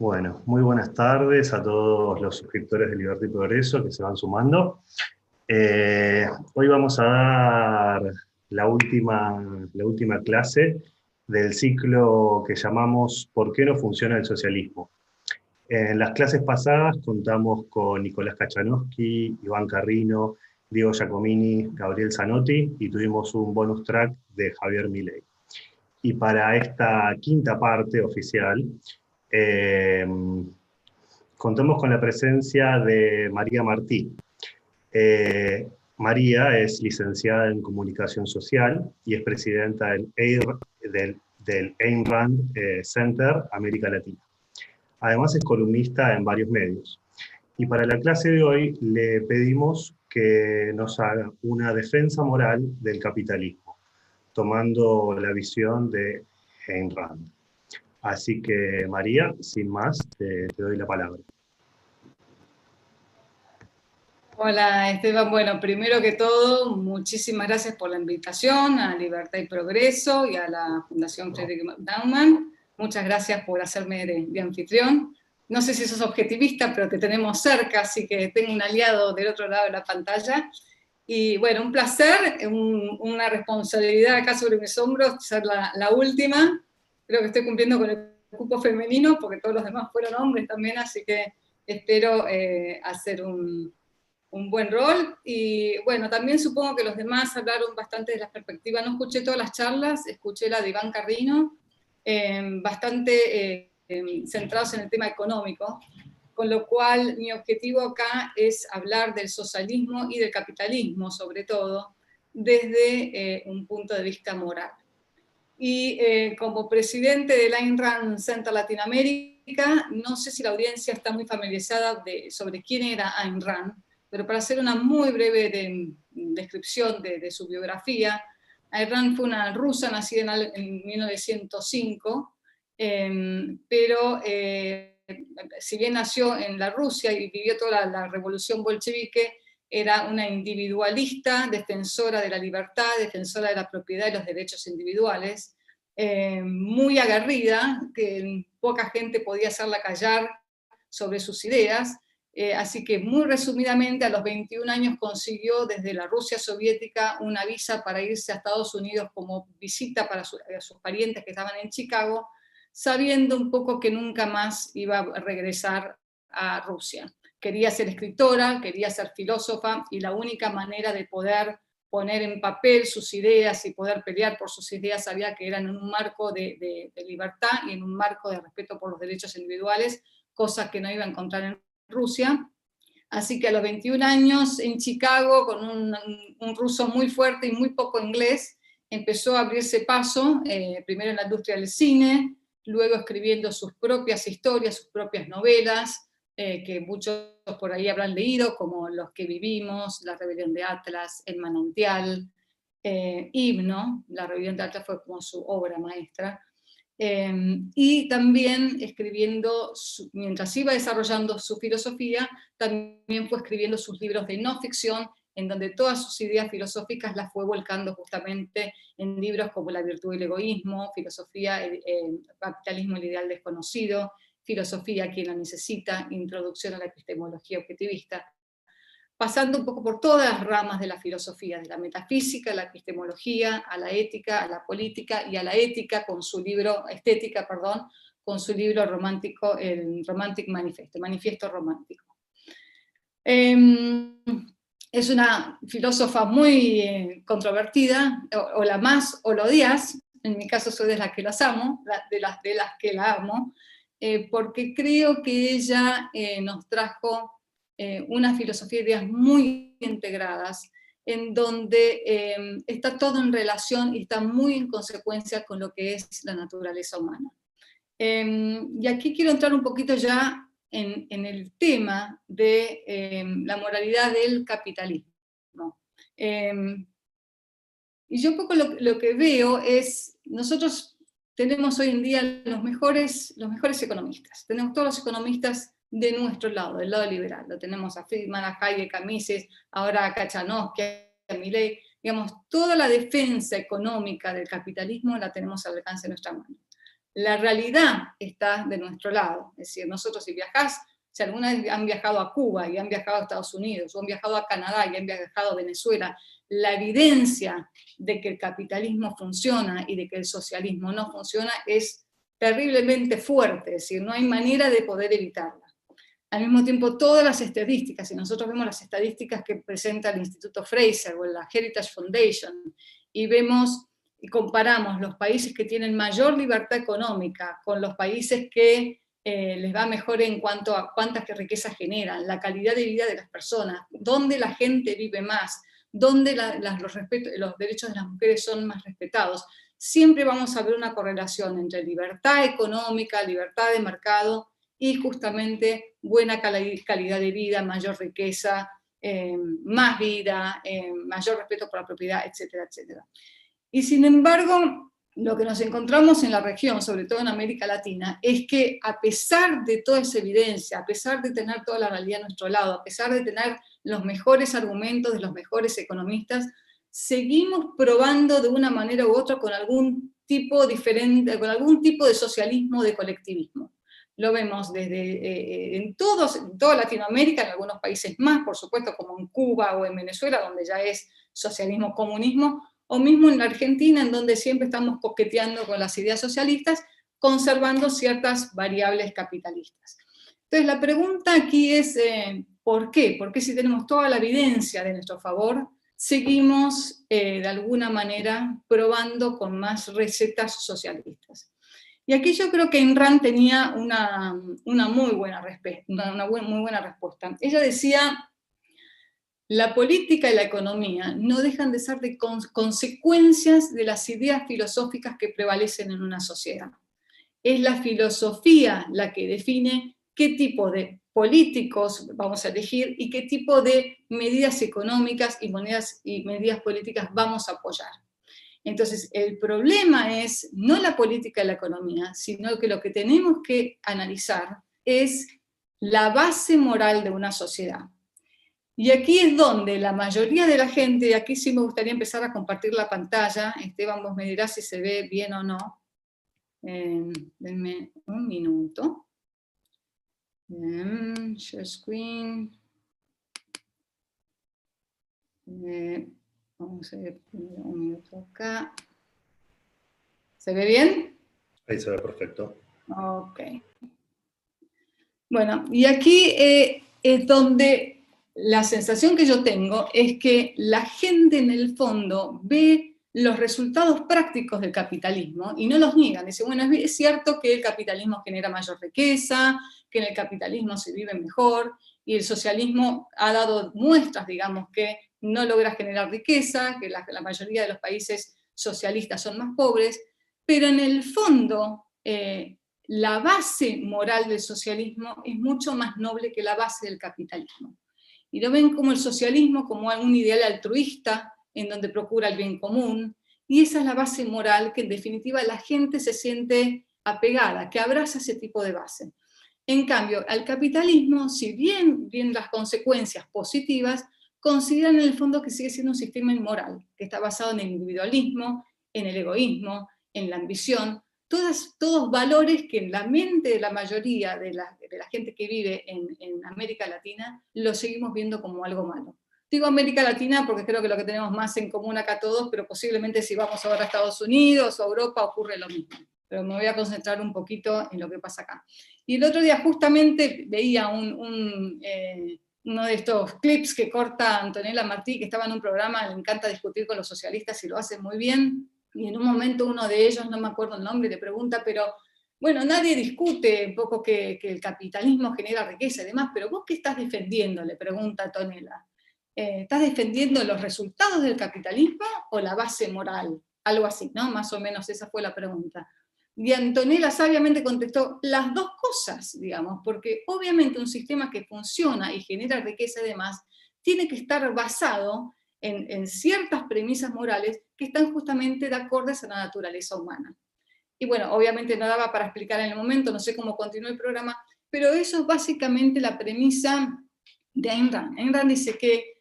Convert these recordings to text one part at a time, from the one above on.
Bueno, muy buenas tardes a todos los suscriptores de Libertad y Progreso que se van sumando. Eh, Hoy vamos a dar la última clase del ciclo que llamamos ¿Por qué no funciona el socialismo? En las clases pasadas contamos con Nicolás Kachanowski, Iván Carrino, Diego Giacomini, Gabriel Zanotti y tuvimos un bonus track de Javier Milei. Y para esta quinta parte oficial, eh, contamos con la presencia de María Martí. María es licenciada en Comunicación Social y es presidenta del Ayn Rand Center América Latina. Además es columnista en varios medios. Y para la clase de hoy le pedimos que nos haga una defensa moral del capitalismo, tomando la visión de Ayn Rand. Así que, María, sin más, te doy la palabra. Hola Esteban, bueno, primero que todo, muchísimas gracias por la invitación a Libertad y Progreso y a la Fundación Friedrich Naumann. Muchas gracias por hacerme de anfitrión. No sé si sos objetivista, pero te tenemos cerca, así que tengo un aliado del otro lado de la pantalla. Y bueno, un placer, una responsabilidad acá sobre mis hombros, ser la última. Creo que estoy cumpliendo con el cupo femenino, porque todos los demás fueron hombres también, así que espero hacer un buen rol. Y bueno, también supongo que los demás hablaron bastante de las perspectivas. No escuché todas las charlas, escuché la de Iván Carrino, bastante centrados en el tema económico, con lo cual mi objetivo acá es hablar del socialismo y del capitalismo, sobre todo, desde un punto de vista moral. Y como presidente del Ayn Rand Center Latinoamérica, no sé si la audiencia está muy familiarizada sobre quién era Ayn Rand, pero para hacer una muy breve descripción de su biografía, Ayn Rand fue una rusa nacida en 1905, pero si bien nació en la Rusia y vivió toda la revolución bolchevique, era una individualista, defensora de la libertad, defensora de la propiedad y los derechos individuales, muy aguerrida, que poca gente podía hacerla callar sobre sus ideas. Así que muy resumidamente, a los 21 años consiguió desde la Rusia soviética una visa para irse a Estados Unidos como visita para sus parientes que estaban en Chicago, sabiendo un poco que nunca más iba a regresar a Rusia. Quería ser escritora, quería ser filósofa, y la única manera de poder poner en papel sus ideas y poder pelear por sus ideas sabía que eran en un marco de libertad y en un marco de respeto por los derechos individuales, cosas que no iba a encontrar en Rusia. Así que a los 21 años en Chicago, con un ruso muy fuerte y muy poco inglés, empezó a abrirse paso, primero en la industria del cine, luego escribiendo sus propias historias, sus propias novelas, que muchos por ahí habrán leído, como Los que vivimos, La rebelión de Atlas, El manantial, Himno. La rebelión de Atlas fue como su obra maestra. Y también escribiendo, mientras iba desarrollando su filosofía, también fue escribiendo sus libros de no ficción, en donde todas sus ideas filosóficas las fue volcando justamente en libros como La virtud del egoísmo, Filosofía, Capitalismo, el ideal desconocido, Filosofía, quien la necesita, Introducción a la epistemología objetivista, pasando un poco por todas las ramas de la filosofía, de la metafísica, a la epistemología, a la ética, a la política y a la ética con su libro, estética, perdón, con su libro romántico, el Romantic Manifesto, Manifiesto Romántico. Es una filósofa muy controvertida, o la más o la odias. En mi caso soy de las que las amo, de las que la amo, porque creo que ella nos trajo una filosofía de ideas muy integradas, en donde está todo en relación y está muy en consecuencia con lo que es la naturaleza humana. Y aquí quiero entrar un poquito ya en el tema de la moralidad del capitalismo. Y yo un poco lo que veo es, nosotros tenemos hoy en día los mejores economistas, tenemos todos los economistas de nuestro lado, del lado liberal. Lo tenemos a Friedman, a Hayek, a Mises, ahora a Kachanowski, a Milei. Digamos, toda la defensa económica del capitalismo la tenemos al alcance de nuestra mano. la realidad está de nuestro lado. Es decir, nosotros si viajás, si alguna vez han viajado a Cuba y han viajado a Estados Unidos, o han viajado a Canadá y han viajado a Venezuela, la evidencia de que el capitalismo funciona y de que el socialismo no funciona es terriblemente fuerte, es decir, no hay manera de poder evitarla. Al mismo tiempo, todas las estadísticas, si nosotros vemos las estadísticas que presenta el Instituto Fraser o la Heritage Foundation, y vemos y comparamos los países que tienen mayor libertad económica con los países que les va mejor en cuanto a cuántas riquezas generan, la calidad de vida de las personas, dónde la gente vive más, dónde los derechos de las mujeres son más respetados, siempre vamos a ver una correlación entre libertad económica, libertad de mercado y justamente buena calidad de vida, mayor riqueza, más vida, mayor respeto por la propiedad, etcétera, etcétera. Y sin embargo, lo que nos encontramos en la región, sobre todo en América Latina, es que a pesar de toda esa evidencia, a pesar de tener toda la realidad a nuestro lado, a pesar de tener los mejores argumentos de los mejores economistas, seguimos probando de una manera u otra con algún tipo diferente, con algún tipo de socialismo, de colectivismo. Lo vemos desde en toda Latinoamérica, en algunos países más, por supuesto, como en Cuba o en Venezuela, donde ya es socialismo, comunismo, o mismo en la Argentina, en donde siempre estamos coqueteando con las ideas socialistas, conservando ciertas variables capitalistas. Entonces la pregunta aquí es, ¿por qué? ¿Por qué si tenemos toda la evidencia de nuestro favor, seguimos de alguna manera probando con más recetas socialistas? Y aquí yo creo que Ayn Rand tenía una muy buena respuesta. Ella decía: la política y la economía no dejan de ser de consecuencias de las ideas filosóficas que prevalecen en una sociedad. Es la filosofía la que define qué tipo de políticos vamos a elegir y qué tipo de medidas económicas y medidas políticas vamos a apoyar. Entonces, el problema es no la política y la economía, sino que lo que tenemos que analizar es la base moral de una sociedad. Y aquí es donde la mayoría de la gente, y aquí sí me gustaría empezar a compartir la pantalla, Esteban, vos me dirás si se ve bien o no. Denme un minuto. Share screen. Vamos a ver un minuto acá. ¿Se ve bien? Ahí se ve perfecto. Ok. Bueno, y aquí es donde la sensación que yo tengo es que la gente en el fondo ve los resultados prácticos del capitalismo y no los niegan. Dice, bueno, es cierto que el capitalismo genera mayor riqueza, que en el capitalismo se vive mejor, y el socialismo ha dado muestras, digamos, que no logra generar riqueza, que la mayoría de los países socialistas son más pobres, pero en el fondo la base moral del socialismo es mucho más noble que la base del capitalismo. Y lo ven como el socialismo como un ideal altruista, en donde procura el bien común, y esa es la base moral que en definitiva la gente se siente apegada, que abraza ese tipo de base. En cambio, al capitalismo, si bien las consecuencias positivas, consideran en el fondo que sigue siendo un sistema inmoral, que está basado en el individualismo, en el egoísmo, en la ambición, todos valores que en la mente de la mayoría de la gente que vive en América Latina lo seguimos viendo como algo malo. Digo América Latina porque creo que lo que tenemos más en común acá todos, pero posiblemente si vamos ahora a Estados Unidos o a Europa ocurre lo mismo. Pero me voy a concentrar un poquito en lo que pasa acá. Y el otro día justamente veía uno de estos clips que corta Antonella Martí, que estaba en un programa, le encanta discutir con los socialistas y lo hace muy bien. Y en un momento uno de ellos, no me acuerdo el nombre, le pregunta, pero bueno, nadie discute un poco que el capitalismo genera riqueza y demás, pero vos qué estás defendiendo, le pregunta Antonella. ¿Estás defendiendo los resultados del capitalismo o la base moral? Algo así, ¿no? Más o menos esa fue la pregunta. Y Antonella sabiamente contestó las dos cosas, digamos, porque obviamente un sistema que funciona y genera riqueza y demás, tiene que estar basado en ciertas premisas morales que están justamente de acordes a la naturaleza humana. Y bueno, obviamente no daba para explicar en el momento, no sé cómo continúa el programa, pero eso es básicamente la premisa de Ayn Rand. Ayn Rand dice que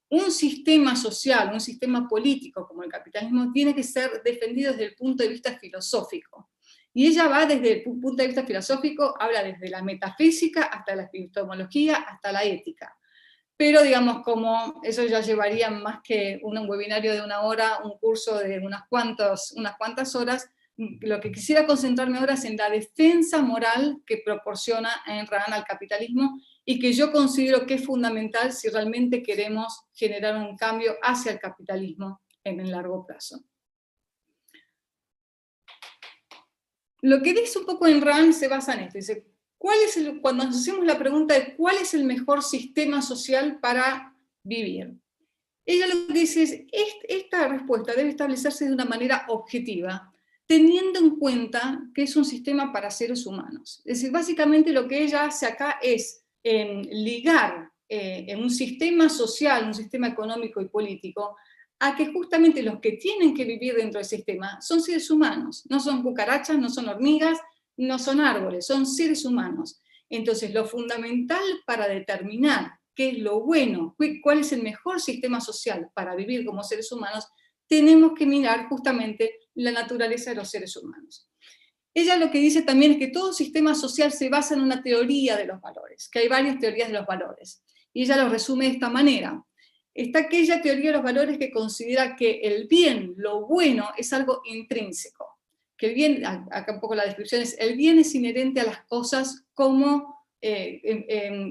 un sistema social, un sistema político como el capitalismo tiene que ser defendido desde el punto de vista filosófico. Y ella va desde el punto de vista filosófico, habla desde la metafísica hasta la epistemología, hasta la ética. Pero digamos, como eso ya llevaría más que un webinario de 1 hora, un curso de unas cuantas horas, lo que quisiera concentrarme ahora es en la defensa moral que proporciona Ayn Rand al capitalismo, y que yo considero que es fundamental si realmente queremos generar un cambio hacia el capitalismo en el largo plazo. Lo que dice un poco Ayn Rand se basa en esto. Dice, cuando nos hacemos la pregunta de cuál es el mejor sistema social para vivir, ella lo que dice es, esta respuesta debe establecerse de una manera objetiva, teniendo en cuenta que es un sistema para seres humanos. Es decir, básicamente lo que ella hace acá es ligar en un sistema social, un sistema económico y político, a que justamente los que tienen que vivir dentro del sistema son seres humanos, no son cucarachas, no son hormigas, no son árboles, son seres humanos. Entonces, lo fundamental para determinar qué es lo bueno, cuál es el mejor sistema social para vivir como seres humanos, tenemos que mirar justamente la naturaleza de los seres humanos. Ella lo que dice también es que todo sistema social se basa en una teoría de los valores, que hay varias teorías de los valores, y ella lo resume de esta manera. Está aquella teoría de los valores que considera que el bien, lo bueno, es algo intrínseco, que el bien, acá un poco la descripción es, el bien es inherente a las cosas como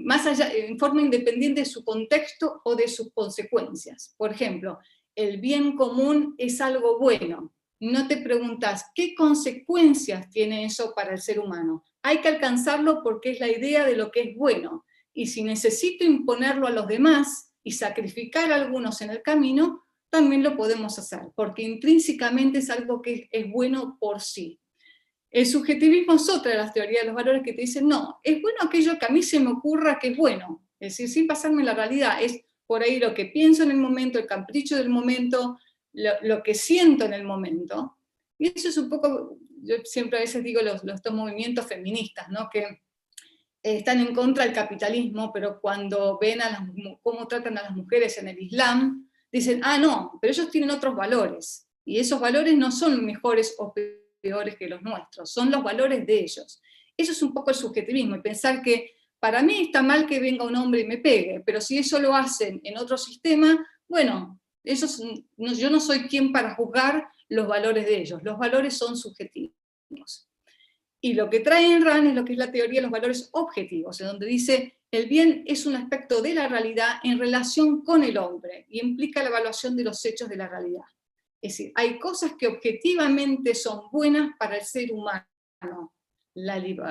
más allá, en forma independiente de su contexto o de sus consecuencias. Por ejemplo, el bien común es algo bueno. No te preguntas, ¿qué consecuencias tiene eso para el ser humano? Hay que alcanzarlo porque es la idea de lo que es bueno. Y si necesito imponerlo a los demás y sacrificar a algunos en el camino, también lo podemos hacer, porque intrínsecamente es algo que es bueno por sí. El subjetivismo es otra de las teorías de los valores que te dicen, no, es bueno aquello que a mí se me ocurra que es bueno. Es decir, sin pasarme la realidad, es por ahí lo que pienso en el momento, el capricho del momento, lo que siento en el momento. Y eso es un poco, yo siempre a veces digo estos movimientos feministas, ¿no? Que están en contra del capitalismo, pero cuando ven cómo tratan a las mujeres en el Islam, dicen, ah, no, pero ellos tienen otros valores, y esos valores no son mejores o peores que los nuestros, son los valores de ellos. Eso es un poco el subjetivismo, y pensar que para mí está mal que venga un hombre y me pegue, pero si eso lo hacen en otro sistema, bueno, yo no soy quien para juzgar los valores de ellos, los valores son subjetivos. Y lo que trae Ayn Rand es lo que es la teoría de los valores objetivos, en donde dice, el bien es un aspecto de la realidad en relación con el hombre, y implica la evaluación de los hechos de la realidad. Es decir, hay cosas que objetivamente son buenas para el ser humano.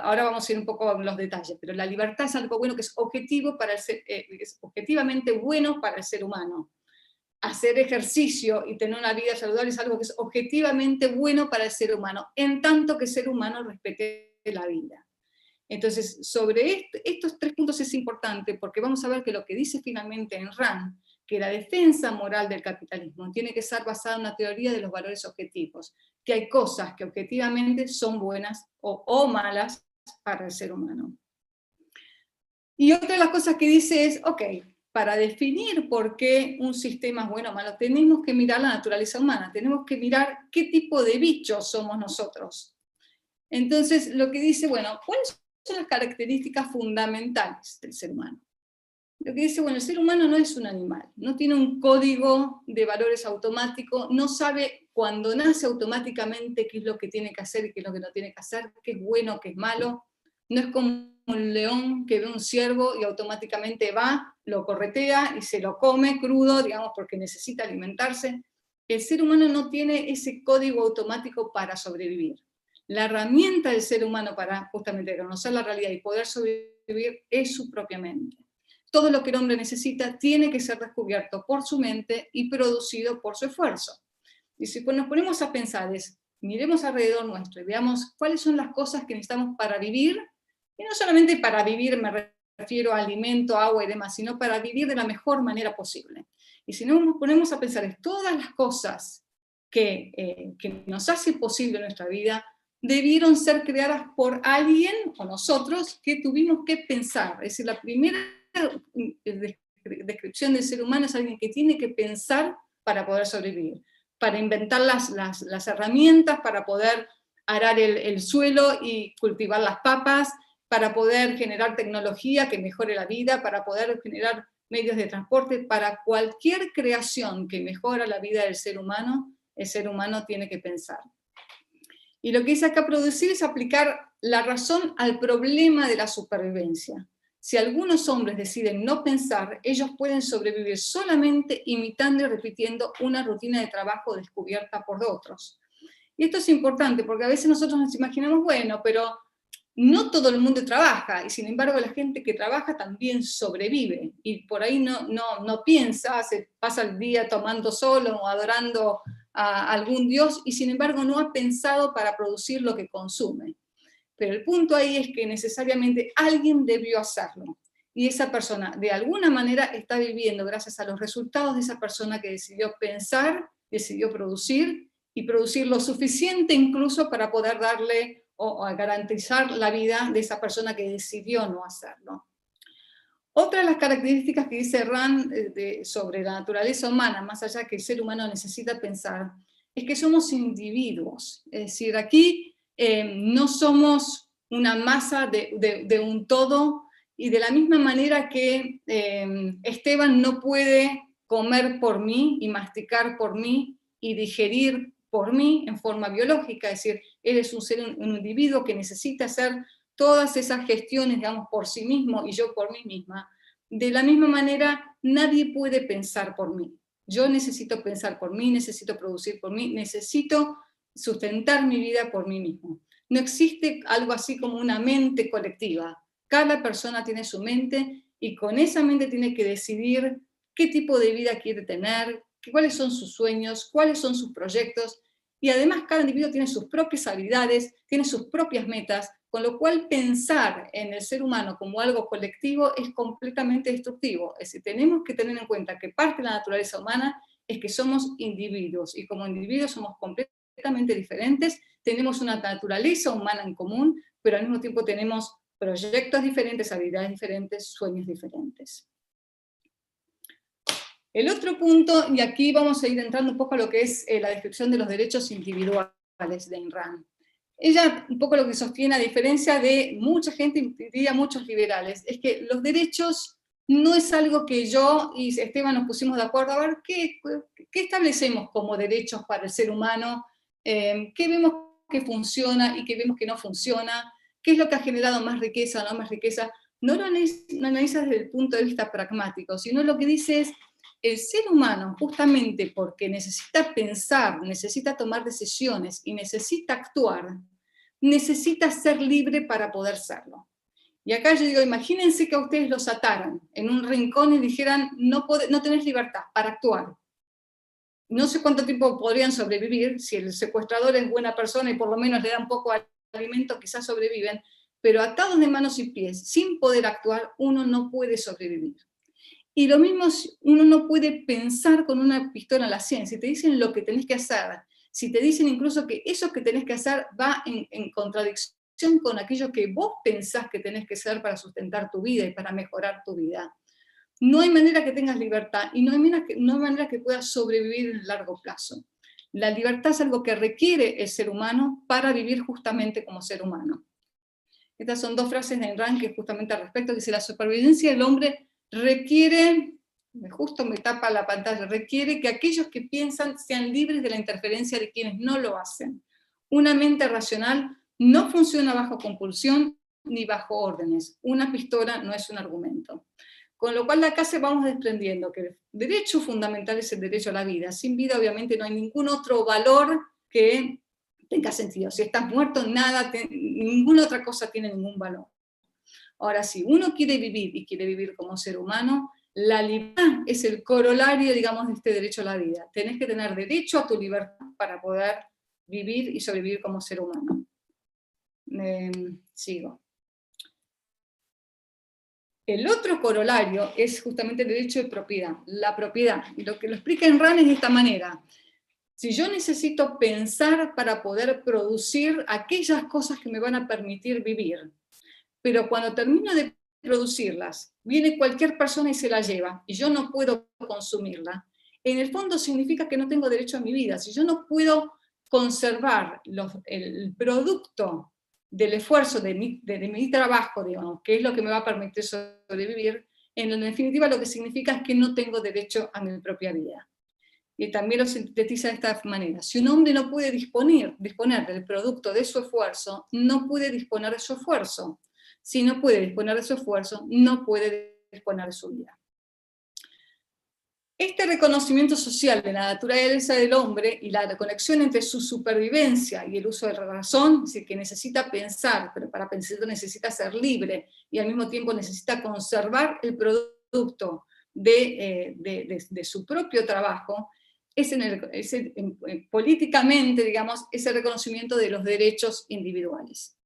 Ahora vamos a ir un poco a los detalles, pero la libertad es algo bueno que es objetivo es objetivamente bueno para el ser humano. Hacer ejercicio y tener una vida saludable es algo que es objetivamente bueno para el ser humano, en tanto que el ser humano respete la vida. Entonces, sobre estos 3 puntos es importante, porque vamos a ver que lo que dice finalmente Ayn Rand, que la defensa moral del capitalismo tiene que estar basada en una teoría de los valores objetivos, que hay cosas que objetivamente son buenas o malas para el ser humano. Y otra de las cosas que dice es, ok, para definir por qué un sistema es bueno o malo, tenemos que mirar la naturaleza humana, tenemos que mirar qué tipo de bichos somos nosotros. Entonces, lo que dice, bueno, ¿cuáles son las características fundamentales del ser humano? Lo que dice, bueno, el ser humano no es un animal, no tiene un código de valores automático, no sabe cuando nace automáticamente qué es lo que tiene que hacer y qué es lo que no tiene que hacer, qué es bueno, qué es malo. No es como un león que ve un ciervo y automáticamente va, lo corretea y se lo come crudo, digamos, porque necesita alimentarse. El ser humano no tiene ese código automático para sobrevivir. La herramienta del ser humano para justamente conocer la realidad y poder sobrevivir es su propia mente. Todo lo que el hombre necesita tiene que ser descubierto por su mente y producido por su esfuerzo. Y si nos ponemos a pensar, miremos alrededor nuestro y veamos cuáles son las cosas que necesitamos para vivir, y no solamente para vivir me refiero a alimento, agua y demás, sino para vivir de la mejor manera posible. Y si nos ponemos a pensar en todas las cosas que nos hace posible nuestra vida, debieron ser creadas por alguien o nosotros que tuvimos que pensar. Es decir, la primera descripción del ser humano es alguien que tiene que pensar para poder sobrevivir, para inventar las herramientas, para poder arar el suelo y cultivar las papas, para poder generar tecnología que mejore la vida, para poder generar medios de transporte, para cualquier creación que mejora la vida del ser humano, el ser humano tiene que pensar. Y lo que dice acá producir es aplicar la razón al problema de la supervivencia. Si algunos hombres deciden no pensar, ellos pueden sobrevivir solamente imitando y repitiendo una rutina de trabajo descubierta por otros. Y esto es importante porque a veces nosotros nos imaginamos, bueno, pero no todo el mundo trabaja, y sin embargo la gente que trabaja también sobrevive, y por ahí no piensa, se pasa el día tomando solo o adorando a algún dios, y sin embargo no ha pensado para producir lo que consume. Pero el punto ahí es que necesariamente alguien debió hacerlo, y esa persona de alguna manera está viviendo gracias a los resultados de esa persona que decidió pensar, decidió producir, y producir lo suficiente incluso para poder darle o a garantizar la vida de esa persona que decidió no hacerlo. Otra de las características que dice Rand sobre la naturaleza humana, más allá que el ser humano necesita pensar, es que somos individuos. Es decir, aquí no somos una masa de un todo, y de la misma manera que Esteban no puede comer por mí y masticar por mí y digerir por mí en forma biológica, es decir, él es un individuo que necesita hacer todas esas gestiones, digamos, por sí mismo y yo por mí misma. De la misma manera, nadie puede pensar por mí. Yo necesito pensar por mí, necesito producir por mí, necesito sustentar mi vida por mí mismo. No existe algo así como una mente colectiva. Cada persona tiene su mente y con esa mente tiene que decidir qué tipo de vida quiere tener, cuáles son sus sueños, cuáles son sus proyectos, y además cada individuo tiene sus propias habilidades, tiene sus propias metas, con lo cual pensar en el ser humano como algo colectivo es completamente destructivo. Es decir, tenemos que tener en cuenta que parte de la naturaleza humana es que somos individuos, y como individuos somos completamente diferentes, tenemos una naturaleza humana en común, pero al mismo tiempo tenemos proyectos diferentes, habilidades diferentes, sueños diferentes. El otro punto, y aquí vamos a ir entrando un poco a lo que es la descripción de los derechos individuales de Ayn Rand. Ella un poco lo que sostiene, a diferencia de mucha gente, diría muchos liberales, es que los derechos no es algo que yo y Esteban nos pusimos de acuerdo a ver qué establecemos como derechos para el ser humano, qué vemos que funciona y qué vemos que no funciona, qué es lo que ha generado más riqueza o no más riqueza. No lo analiza desde el punto de vista pragmático, sino lo que dice es, el ser humano, justamente porque necesita pensar, necesita tomar decisiones y necesita actuar, necesita ser libre para poder serlo. Y acá yo digo, imagínense que a ustedes los ataran en un rincón y dijeran, no tenés libertad para actuar. No sé cuánto tiempo podrían sobrevivir, si el secuestrador es buena persona y por lo menos le da un poco de alimento, quizás sobreviven, pero atados de manos y pies, sin poder actuar, uno no puede sobrevivir. Y lo mismo, uno no puede pensar con una pistola en la sien. Si te dicen lo que tenés que hacer, si te dicen incluso que eso que tenés que hacer va en contradicción con aquello que vos pensás que tenés que hacer para sustentar tu vida y para mejorar tu vida, no hay manera que tengas libertad y no hay manera que puedas sobrevivir en el largo plazo. La libertad es algo que requiere el ser humano para vivir justamente como ser humano. Estas son dos frases de Ayn Rand que justamente al respecto dice, la supervivencia del hombre requiere, justo me tapa la pantalla, requiere que aquellos que piensan sean libres de la interferencia de quienes no lo hacen. Una mente racional no funciona bajo compulsión ni bajo órdenes. Una pistola no es un argumento. Con lo cual de acá se vamos desprendiendo que el derecho fundamental es el derecho a la vida. Sin vida obviamente no hay ningún otro valor que tenga sentido. Si estás muerto, ninguna otra cosa tiene ningún valor. Ahora, si uno quiere vivir y quiere vivir como ser humano, la libertad es el corolario, digamos, de este derecho a la vida. Tenés que tener derecho a tu libertad para poder vivir y sobrevivir como ser humano. Sigo. El otro corolario es justamente el derecho de propiedad, la propiedad. Y lo que lo explica Ayn Rand es de esta manera. Si yo necesito pensar para poder producir aquellas cosas que me van a permitir vivir, pero cuando termino de producirlas, viene cualquier persona y se la lleva, y yo no puedo consumirla, en el fondo significa que no tengo derecho a mi vida. Si yo no puedo conservar el producto del esfuerzo de mi trabajo, digamos, que es lo que me va a permitir sobrevivir, en definitiva lo que significa es que no tengo derecho a mi propia vida. Y también lo sintetiza de esta manera. Si un hombre no puede disponer del producto de su esfuerzo, no puede disponer de su esfuerzo. Si no puede disponer de su esfuerzo, no puede disponer de su vida. Este reconocimiento social de la naturaleza del hombre y la conexión entre su supervivencia y el uso de la razón, es decir, que necesita pensar, pero para pensar necesita ser libre, y al mismo tiempo necesita conservar el producto de su propio trabajo, políticamente, digamos, es el reconocimiento de los derechos individuales.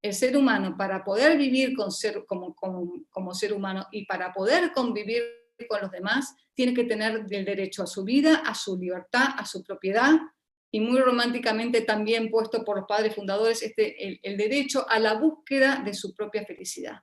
El ser humano, para poder vivir como ser humano y para poder convivir con los demás, tiene que tener el derecho a su vida, a su libertad, a su propiedad, y muy románticamente también puesto por los padres fundadores, el derecho a la búsqueda de su propia felicidad,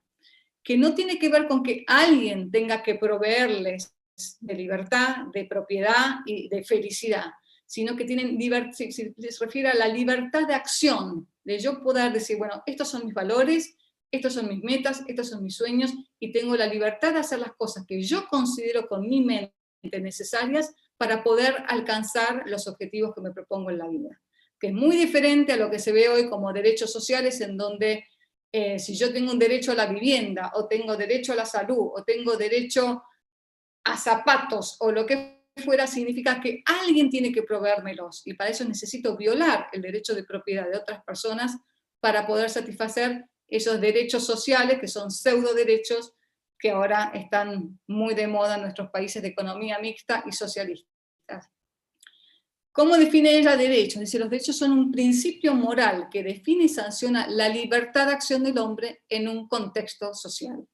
que no tiene que ver con que alguien tenga que proveerles de libertad, de propiedad y de felicidad, sino que se refiere a la libertad de acción, de yo poder decir, bueno, estos son mis valores, estos son mis metas, estos son mis sueños, y tengo la libertad de hacer las cosas que yo considero con mi mente necesarias para poder alcanzar los objetivos que me propongo en la vida. Que es muy diferente a lo que se ve hoy como derechos sociales, en donde si yo tengo un derecho a la vivienda, o tengo derecho a la salud, o tengo derecho a zapatos, o lo que fuera, significa que alguien tiene que proveérmelos, y para eso necesito violar el derecho de propiedad de otras personas para poder satisfacer esos derechos sociales, que son pseudo derechos, que ahora están muy de moda en nuestros países de economía mixta y socialistas. ¿Cómo define ella derechos? Dice, los derechos son un principio moral que define y sanciona la libertad de acción del hombre en un contexto social.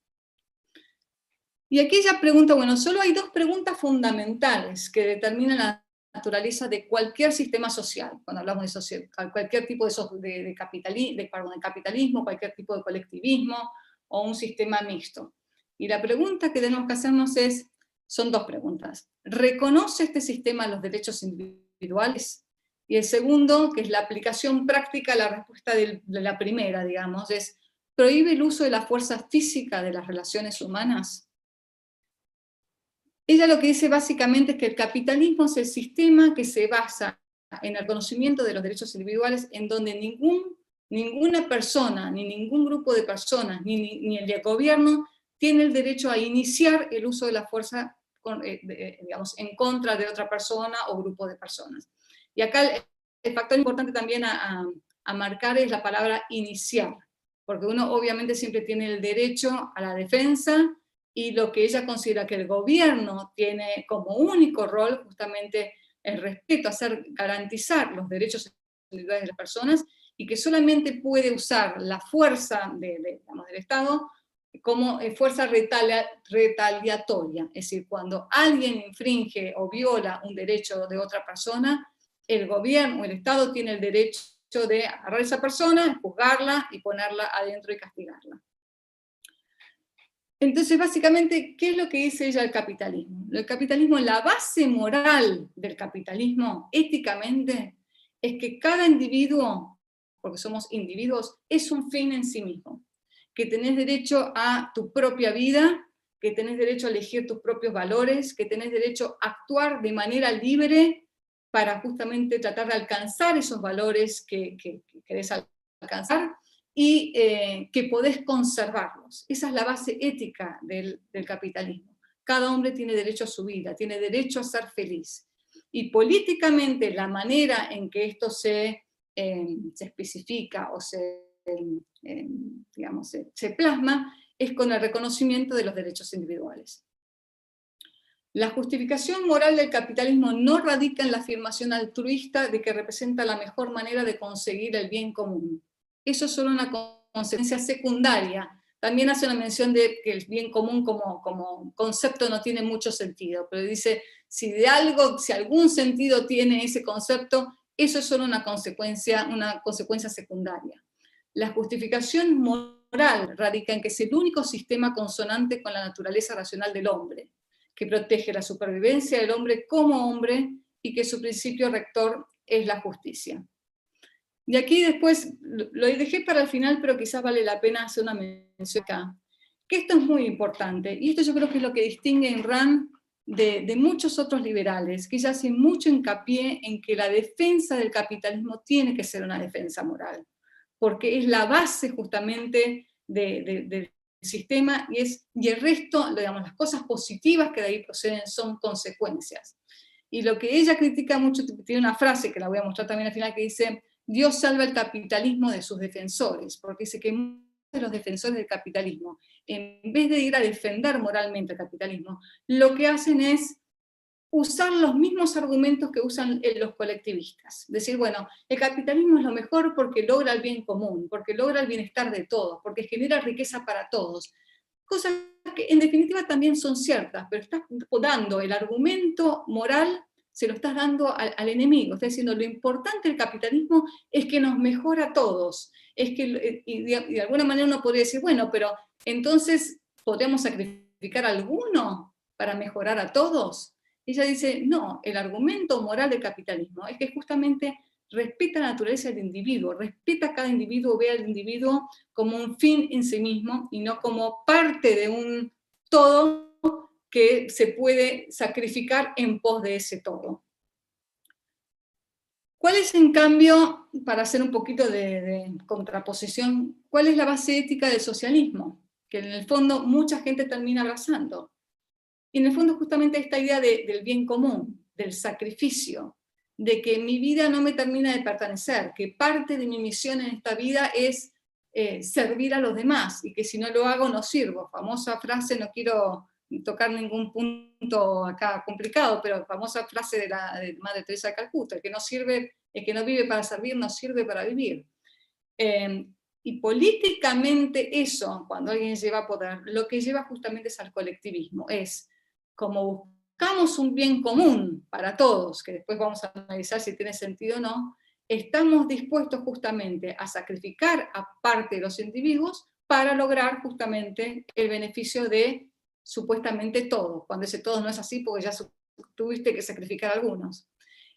Y aquí ella pregunta, bueno, solo hay dos preguntas fundamentales que determinan la naturaleza de cualquier sistema social, cuando hablamos de cualquier tipo de capitalismo, cualquier tipo de colectivismo o un sistema mixto. Y la pregunta que tenemos que hacernos son dos preguntas. ¿Reconoce este sistema los derechos individuales? Y el segundo, que es la aplicación práctica a la respuesta de la primera, digamos, es ¿prohíbe el uso de la fuerza física de las relaciones humanas? Ella lo que dice básicamente es que el capitalismo es el sistema que se basa en el conocimiento de los derechos individuales, en donde ninguna persona, ni ningún grupo de personas, ni el gobierno tiene el derecho a iniciar el uso de la fuerza digamos, en contra de otra persona o grupo de personas. Y acá el factor importante también a marcar es la palabra iniciar, porque uno obviamente siempre tiene el derecho a la defensa, y lo que ella considera que el gobierno tiene como único rol justamente el respeto, garantizar los derechos individuales de las personas, y que solamente puede usar la fuerza digamos, del Estado como fuerza retaliatoria. Es decir, cuando alguien infringe o viola un derecho de otra persona, el gobierno o el Estado tiene el derecho de agarrar a esa persona, juzgarla y ponerla adentro y castigarla. Entonces, básicamente, ¿qué es lo que dice ella del capitalismo? El capitalismo, la base moral del capitalismo, éticamente, es que cada individuo, porque somos individuos, es un fin en sí mismo. Que tenés derecho a tu propia vida, que tenés derecho a elegir tus propios valores, que tenés derecho a actuar de manera libre para justamente tratar de alcanzar esos valores que querés alcanzar, y que podés conservarlos. Esa es la base ética del capitalismo. Cada hombre tiene derecho a su vida, tiene derecho a ser feliz. Y políticamente la manera en que esto se especifica o se plasma es con el reconocimiento de los derechos individuales. La justificación moral del capitalismo no radica en la afirmación altruista de que representa la mejor manera de conseguir el bien común. Eso es solo una consecuencia secundaria. También hace una mención de que el bien común como concepto no tiene mucho sentido, pero dice, si algún sentido tiene ese concepto, eso es solo una consecuencia secundaria. La justificación moral radica en que es el único sistema consonante con la naturaleza racional del hombre, que protege la supervivencia del hombre como hombre y que su principio rector es la justicia. Y aquí después, lo dejé para el final, pero quizás vale la pena hacer una mención acá, que esto es muy importante, y esto yo creo que es lo que distingue a Ayn Rand de muchos otros liberales, que ella hace mucho hincapié en que la defensa del capitalismo tiene que ser una defensa moral, porque es la base justamente del sistema, y el resto, digamos, las cosas positivas que de ahí proceden son consecuencias. Y lo que ella critica mucho, tiene una frase que la voy a mostrar también al final, que dice: Dios salva el capitalismo de sus defensores, porque dice que muchos de los defensores del capitalismo, en vez de ir a defender moralmente el capitalismo, lo que hacen es usar los mismos argumentos que usan los colectivistas. Decir, bueno, el capitalismo es lo mejor porque logra el bien común, porque logra el bienestar de todos, porque genera riqueza para todos. Cosas que en definitiva también son ciertas, pero estás dando el argumento moral, se lo estás dando al enemigo. Estás diciendo, lo importante del capitalismo es que nos mejora a todos. Es que, y de alguna manera uno podría decir, bueno, pero entonces, ¿podríamos sacrificar a alguno para mejorar a todos? Ella dice, no, el argumento moral del capitalismo es que justamente respeta la naturaleza del individuo, respeta a cada individuo, ve al individuo como un fin en sí mismo y no como parte de un todo que se puede sacrificar en pos de ese todo. ¿Cuál es, en cambio, para hacer un poquito de contraposición, cuál es la base ética del socialismo? Que en el fondo mucha gente termina abrazando. Y en el fondo justamente esta idea del bien común, del sacrificio, de que mi vida no me termina de pertenecer, que parte de mi misión en esta vida es servir a los demás, y que si no lo hago no sirvo. Famosa frase, no quiero tocar ningún punto acá complicado, pero famosa frase de Madre Teresa de Calcuta: el que no vive para servir no sirve para vivir. Y políticamente eso, cuando alguien lleva poder, lo que lleva justamente es al colectivismo, es como buscamos un bien común para todos, que después vamos a analizar si tiene sentido o no, estamos dispuestos justamente a sacrificar a parte de los individuos para lograr justamente el beneficio de supuestamente todos, cuando ese todo no es así porque ya tuviste que sacrificar a algunos.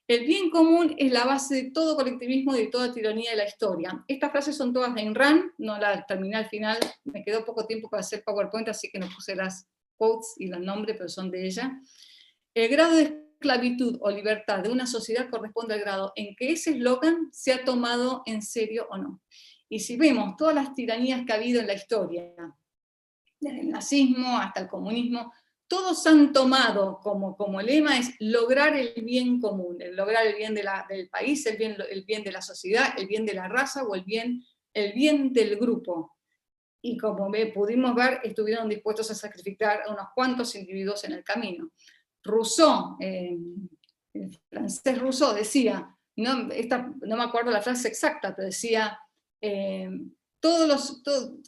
El bien común es la base de todo colectivismo y de toda tiranía de la historia. Estas frases son todas de Ayn Rand, no las terminé al final, me quedó poco tiempo para hacer PowerPoint, así que no puse las quotes y los nombres, pero son de ella. El grado de esclavitud o libertad de una sociedad corresponde al grado en que ese eslogan se ha tomado en serio o no. Y si vemos todas las tiranías que ha habido en la historia, desde el nazismo hasta el comunismo, todos han tomado como lema es lograr el bien común, lograr el bien del país, el bien de la sociedad, el bien de la raza o el bien del grupo. Y como pudimos ver, estuvieron dispuestos a sacrificar a unos cuantos individuos en el camino. Rousseau, el francés Rousseau, decía, no me acuerdo la frase exacta, pero decía,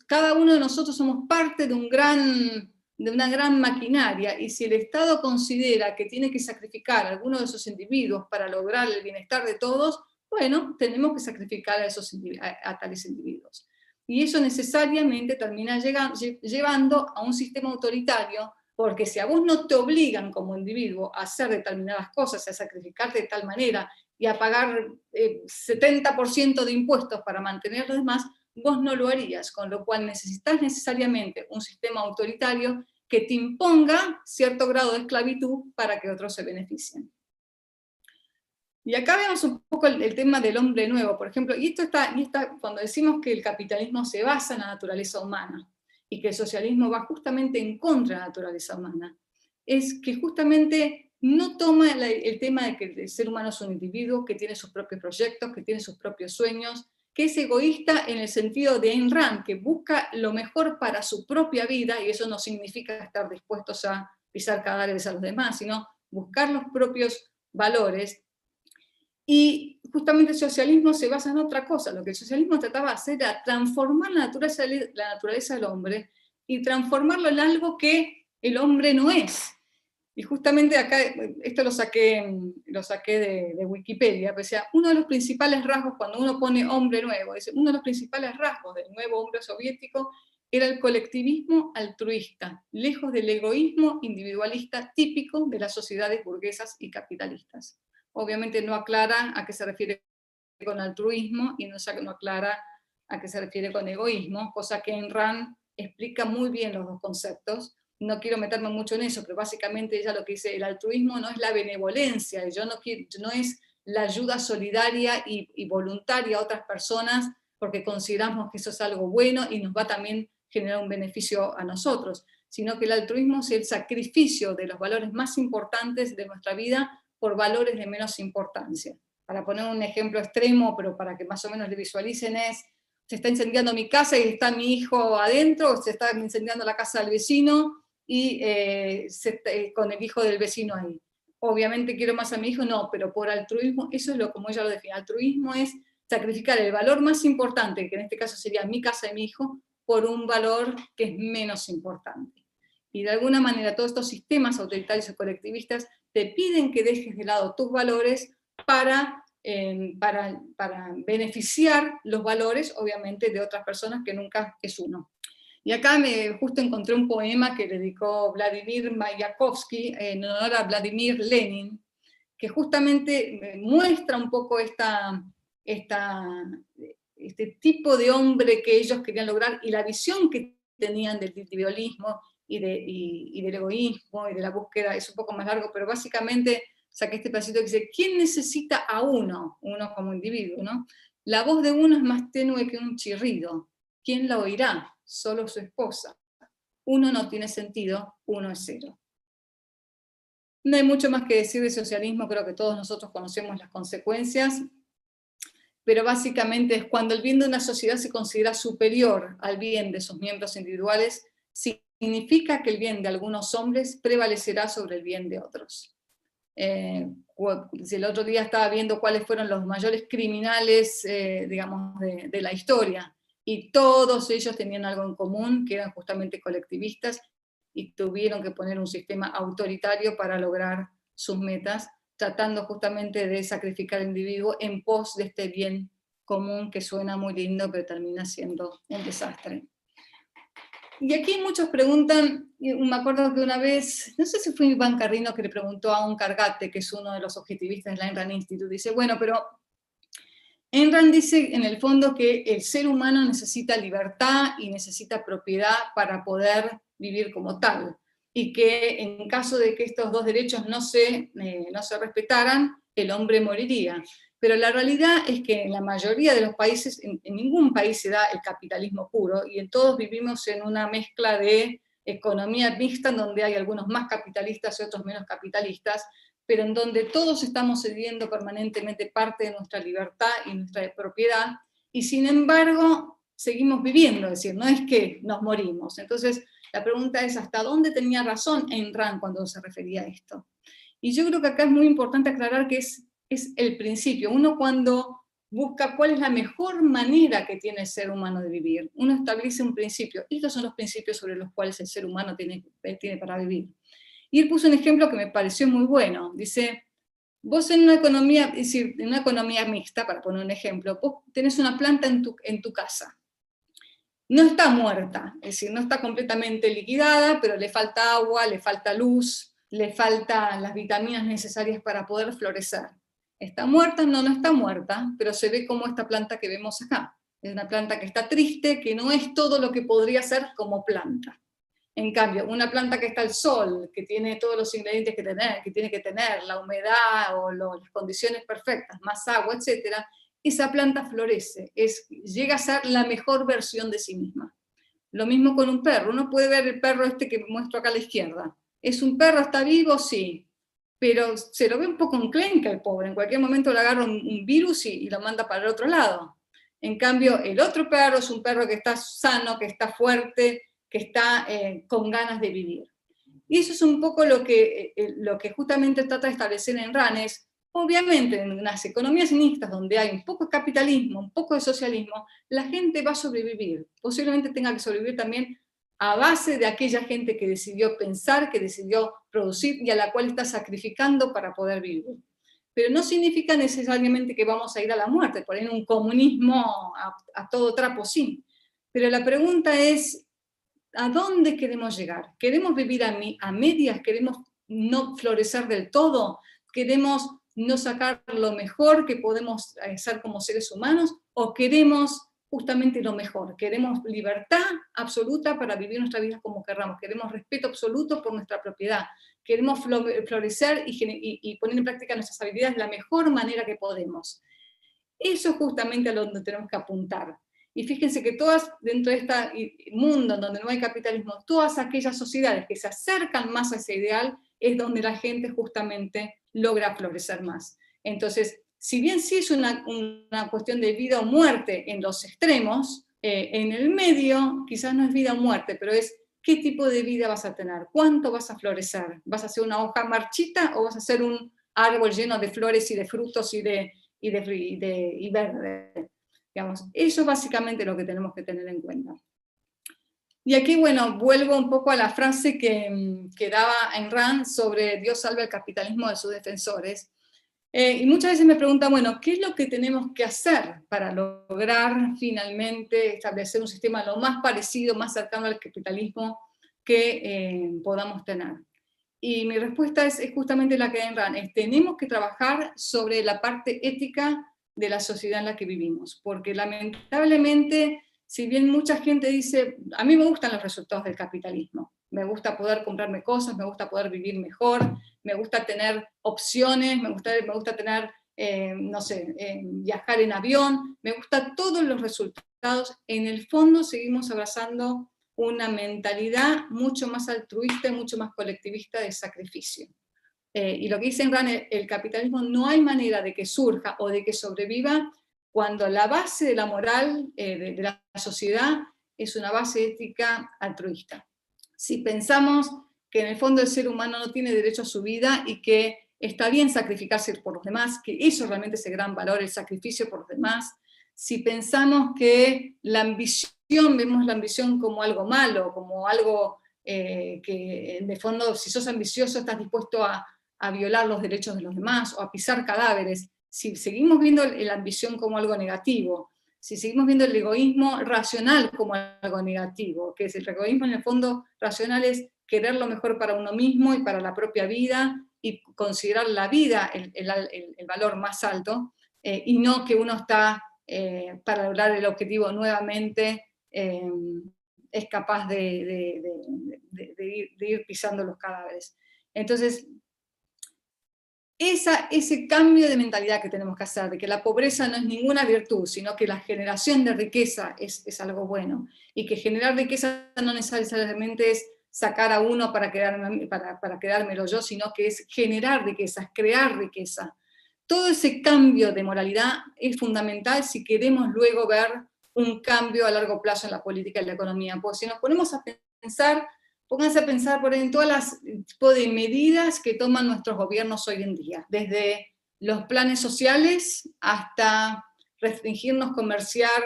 cada uno de nosotros somos parte de una gran maquinaria, y si el Estado considera que tiene que sacrificar a alguno de esos individuos para lograr el bienestar de todos, bueno, tenemos que sacrificar a tales individuos. Y eso necesariamente termina llevando a un sistema autoritario, porque si a vos no te obligan como individuo a hacer determinadas cosas, a sacrificarte de tal manera y a pagar 70% de impuestos para mantener a los demás, vos no lo harías, con lo cual necesitas necesariamente un sistema autoritario que te imponga cierto grado de esclavitud para que otros se beneficien. Y acá vemos un poco el tema del hombre nuevo, por ejemplo, y esto cuando decimos que el capitalismo se basa en la naturaleza humana y que el socialismo va justamente en contra de la naturaleza humana, es que justamente no toma el tema de que el ser humano es un individuo que tiene sus propios proyectos, que tiene sus propios sueños, que es egoísta en el sentido de Ayn Rand, que busca lo mejor para su propia vida, y eso no significa estar dispuestos a pisar cadáveres a los demás, sino buscar los propios valores. Y justamente el socialismo se basa en otra cosa. Lo que el socialismo trataba de hacer era transformar la naturaleza del hombre y transformarlo en algo que el hombre no es. Y justamente acá, esto lo saqué de Wikipedia, pero decía, uno de los principales rasgos, cuando uno pone hombre nuevo, dice, uno de los principales rasgos del nuevo hombre soviético era el colectivismo altruista, lejos del egoísmo individualista típico de las sociedades burguesas y capitalistas. Obviamente no aclara a qué se refiere con altruismo y no aclara a qué se refiere con egoísmo, cosa que Ayn Rand explica muy bien los dos conceptos. No quiero meterme mucho en eso, pero básicamente ella lo que dice, el altruismo no es la benevolencia, no es la ayuda solidaria y voluntaria a otras personas porque consideramos que eso es algo bueno y nos va también a generar un beneficio a nosotros, sino que el altruismo es el sacrificio de los valores más importantes de nuestra vida por valores de menos importancia. Para poner un ejemplo extremo, pero para que más o menos le visualicen, es, se está incendiando mi casa y está mi hijo adentro, o se está incendiando la casa del vecino y con el hijo del vecino ahí. Obviamente quiero más a mi hijo, no, pero por altruismo, eso es lo como ella lo define. Altruismo es sacrificar el valor más importante, que en este caso sería mi casa y mi hijo, por un valor que es menos importante. Y de alguna manera todos estos sistemas autoritarios o colectivistas te piden que dejes de lado tus valores para beneficiar los valores, obviamente, de otras personas que nunca es uno. Y acá justo encontré un poema que dedicó Vladimir Mayakovsky en honor a Vladimir Lenin, que justamente muestra un poco este tipo de hombre que ellos querían lograr y la visión que tenían del individualismo y del egoísmo y de la búsqueda. Es un poco más largo, pero básicamente saqué este pedacito que dice, ¿quién necesita a uno como individuo, ¿no? La voz de uno es más tenue que un chirrido. ¿Quién la oirá? Solo su esposa. Uno no tiene sentido, uno es cero. No hay mucho más que decir de socialismo, creo que todos nosotros conocemos las consecuencias, pero básicamente es cuando el bien de una sociedad se considera superior al bien de sus miembros individuales, significa que el bien de algunos hombres prevalecerá sobre el bien de otros. El otro día estaba viendo cuáles fueron los mayores criminales, digamos, de la historia, y todos ellos tenían algo en común, que eran justamente colectivistas, y tuvieron que poner un sistema autoritario para lograr sus metas, tratando justamente de sacrificar al individuo en pos de este bien común que suena muy lindo, pero termina siendo un desastre. Y aquí muchos preguntan, me acuerdo que una vez, no sé si fue Iván Carrino que le preguntó a un Cargate, que es uno de los objetivistas del Ayn Rand Institute, dice, bueno, pero Ayn Rand dice en el fondo que el ser humano necesita libertad y necesita propiedad para poder vivir como tal, y que en caso de que estos dos derechos no se respetaran, el hombre moriría. Pero la realidad es que en la mayoría de los países, en ningún país se da el capitalismo puro, y en todos vivimos en una mezcla de economía mixta, en donde hay algunos más capitalistas y otros menos capitalistas, pero en donde todos estamos cediendo permanentemente parte de nuestra libertad y nuestra propiedad, y sin embargo seguimos viviendo, es decir, no es que nos morimos. Entonces la pregunta es, ¿hasta dónde tenía razón Ayn Rand cuando se refería a esto? Y yo creo que acá es muy importante aclarar que es el principio. Uno cuando busca cuál es la mejor manera que tiene el ser humano de vivir, uno establece un principio. Estos son los principios sobre los cuales el ser humano tiene para vivir. Y él puso un ejemplo que me pareció muy bueno. Dice, vos en una economía, es decir, en una economía mixta, para poner un ejemplo, vos tenés una planta en tu casa. No está muerta, es decir, no está completamente liquidada, pero le falta agua, le falta luz, le faltan las vitaminas necesarias para poder florecer. ¿Está muerta? No, no está muerta, pero se ve como esta planta que vemos acá. Es una planta que está triste, que no es todo lo que podría ser como planta. En cambio, una planta que está al sol, que tiene todos los ingredientes que tiene que tener, la humedad o las condiciones perfectas, más agua, etc., esa planta florece, llega a ser la mejor versión de sí misma. Lo mismo con un perro. Uno puede ver el perro este que muestro acá a la izquierda. ¿Es un perro? ¿Está vivo? Sí. Pero se lo ve un poco enclenque el pobre. En cualquier momento le agarra un virus y lo manda para el otro lado. En cambio, el otro perro es un perro que está sano, que está fuerte, que está con ganas de vivir. Y eso es un poco lo que justamente trata de establecer en Rand, es, obviamente, en unas economías mixtas donde hay un poco de capitalismo, un poco de socialismo, la gente va a sobrevivir. Posiblemente tenga que sobrevivir también a base de aquella gente que decidió pensar, que decidió producir y a la cual está sacrificando para poder vivir. Pero no significa necesariamente que vamos a ir a la muerte, por ahí en un comunismo a todo trapo sí. Pero la pregunta es, ¿a dónde queremos llegar? ¿Queremos vivir a medias? ¿Queremos no florecer del todo? ¿Queremos no sacar lo mejor que podemos ser como seres humanos, o queremos justamente lo mejor, queremos libertad absoluta para vivir nuestra vida como querramos, queremos respeto absoluto por nuestra propiedad, queremos florecer y poner en práctica nuestras habilidades de la mejor manera que podemos. Eso es justamente a donde tenemos que apuntar. Y fíjense que todas, dentro de este mundo donde no hay capitalismo, todas aquellas sociedades que se acercan más a ese ideal, es donde la gente justamente logra florecer más. Entonces, si bien sí es una cuestión de vida o muerte en los extremos, en el medio quizás no es vida o muerte, pero es qué tipo de vida vas a tener, cuánto vas a florecer, vas a ser una hoja marchita o vas a ser un árbol lleno de flores y de frutos y verde. Digamos, eso es básicamente lo que tenemos que tener en cuenta. Y aquí, bueno, vuelvo un poco a la frase que daba Ayn Rand sobre Dios salve al capitalismo de sus defensores. Y muchas veces me preguntan, bueno, ¿qué es lo que tenemos que hacer para lograr finalmente establecer un sistema lo más parecido, más cercano al capitalismo que podamos tener? Y mi respuesta es justamente la que da Ayn Rand, es tenemos que trabajar sobre la parte ética de la sociedad en la que vivimos, porque lamentablemente, si bien mucha gente dice, a mí me gustan los resultados del capitalismo, me gusta poder comprarme cosas, me gusta poder vivir mejor, me gusta tener opciones, me gusta tener, no sé, viajar en avión, me gustan todos los resultados, en el fondo seguimos abrazando una mentalidad mucho más altruista y mucho más colectivista de sacrificio. Y lo que dice Ayn Rand, el capitalismo no hay manera de que surja o de que sobreviva cuando la base de la moral de la sociedad es una base ética altruista. Si pensamos que en el fondo el ser humano no tiene derecho a su vida y que está bien sacrificarse por los demás, que eso realmente es el gran valor, el sacrificio por los demás, si pensamos que la ambición, vemos la ambición como algo malo, como algo que en el fondo, si sos ambicioso, estás dispuesto a violar los derechos de los demás o a pisar cadáveres, si seguimos viendo la ambición como algo negativo, si seguimos viendo el egoísmo racional como algo negativo, que es el egoísmo en el fondo racional es querer lo mejor para uno mismo y para la propia vida y considerar la vida el valor más alto, y no que uno está para lograr el objetivo nuevamente es capaz de ir pisando los cadáveres. Entonces, ese cambio de mentalidad que tenemos que hacer, de que la pobreza no es ninguna virtud, sino que la generación de riqueza es algo bueno, y que generar riqueza no necesariamente es sacar a uno para quedármelo yo, sino que es generar riqueza, crear riqueza. Todo ese cambio de moralidad es fundamental si queremos luego ver un cambio a largo plazo en la política y la economía, porque si nos ponemos a pensar, pónganse a pensar por en todas las tipo de medidas que toman nuestros gobiernos hoy en día, desde los planes sociales hasta restringirnos comerciar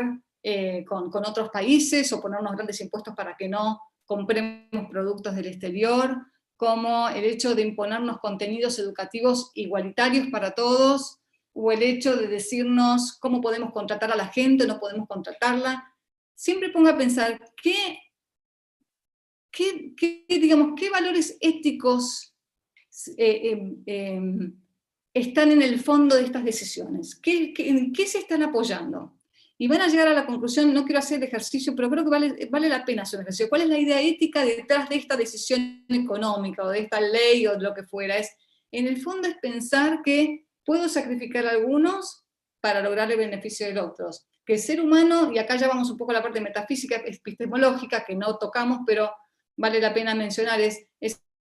con otros países o ponernos grandes impuestos para que no compremos productos del exterior, como el hecho de imponernos contenidos educativos igualitarios para todos, o el hecho de decirnos cómo podemos contratar a la gente, no podemos contratarla. Siempre ponga a pensar digamos, qué valores éticos están en el fondo de estas decisiones, en qué se están apoyando. Y van a llegar a la conclusión, no quiero hacer el ejercicio, pero creo que vale la pena hacer el ejercicio. ¿Cuál es la idea ética detrás de esta decisión económica, o de esta ley, o de lo que fuera? En el fondo es pensar que puedo sacrificar a algunos para lograr el beneficio de los otros. Que el ser humano, y acá ya vamos un poco a la parte metafísica, epistemológica, que no tocamos, pero vale la pena mencionar, el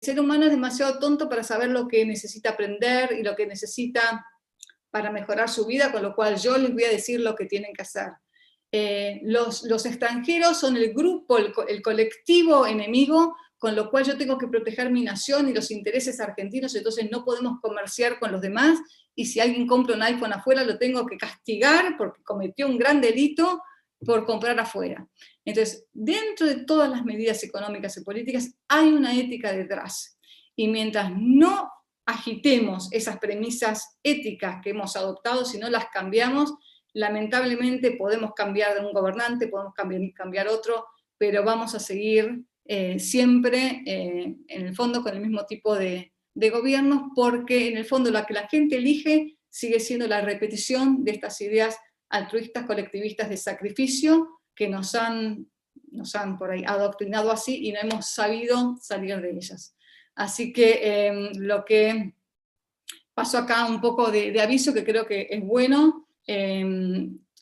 ser humano es demasiado tonto para saber lo que necesita aprender y lo que necesita para mejorar su vida, con lo cual yo les voy a decir lo que tienen que hacer. Los extranjeros son el grupo, el colectivo enemigo, con lo cual yo tengo que proteger mi nación y los intereses argentinos, entonces no podemos comerciar con los demás, y si alguien compra un iPhone afuera lo tengo que castigar porque cometió un gran delito por comprar afuera. Entonces, dentro de todas las medidas económicas y políticas hay una ética detrás, y mientras no agitemos esas premisas éticas que hemos adoptado, si no las cambiamos, lamentablemente podemos cambiar de un gobernante, podemos cambiar otro, pero vamos a seguir siempre, en el fondo, con el mismo tipo de de gobiernos, porque en el fondo lo que la gente elige sigue siendo la repetición de estas ideas altruistas, colectivistas de sacrificio, que nos han por ahí adoctrinado así y no hemos sabido salir de ellas. Así que lo que paso acá un poco de aviso, que creo que es bueno.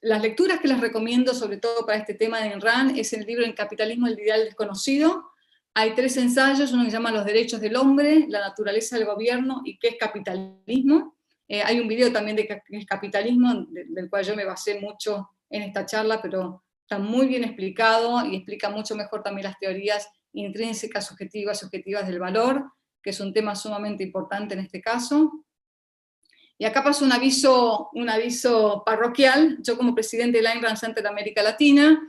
Las lecturas que les recomiendo, sobre todo para este tema de Ayn Rand, es el libro El capitalismo, el ideal desconocido. Hay 3 ensayos, uno que se llama Los derechos del hombre, la naturaleza del gobierno y qué es capitalismo. Hay un video también de qué es capitalismo, del cual yo me basé mucho en esta charla, pero está muy bien explicado y explica mucho mejor también las teorías intrínsecas, subjetivas del valor, que es un tema sumamente importante en este caso. Y acá paso un aviso parroquial. Yo como presidente del Ayn Rand Center de América Latina,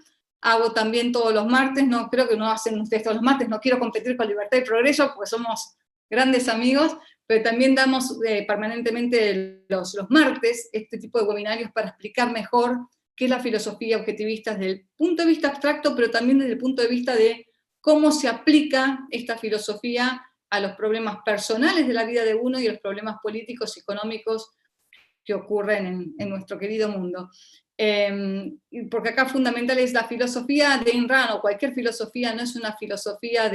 hago también todos los martes, no creo que no hacen ustedes todos los martes, no quiero competir con Libertad y Progreso, porque somos grandes amigos, pero también damos permanentemente los martes este tipo de webinarios para explicar mejor qué es la filosofía objetivista desde el punto de vista abstracto, pero también desde el punto de vista de cómo se aplica esta filosofía a los problemas personales de la vida de uno y a los problemas políticos y económicos que ocurren en nuestro querido mundo. Porque acá fundamental es la filosofía de Ayn Rand, o cualquier filosofía, no es una filosofía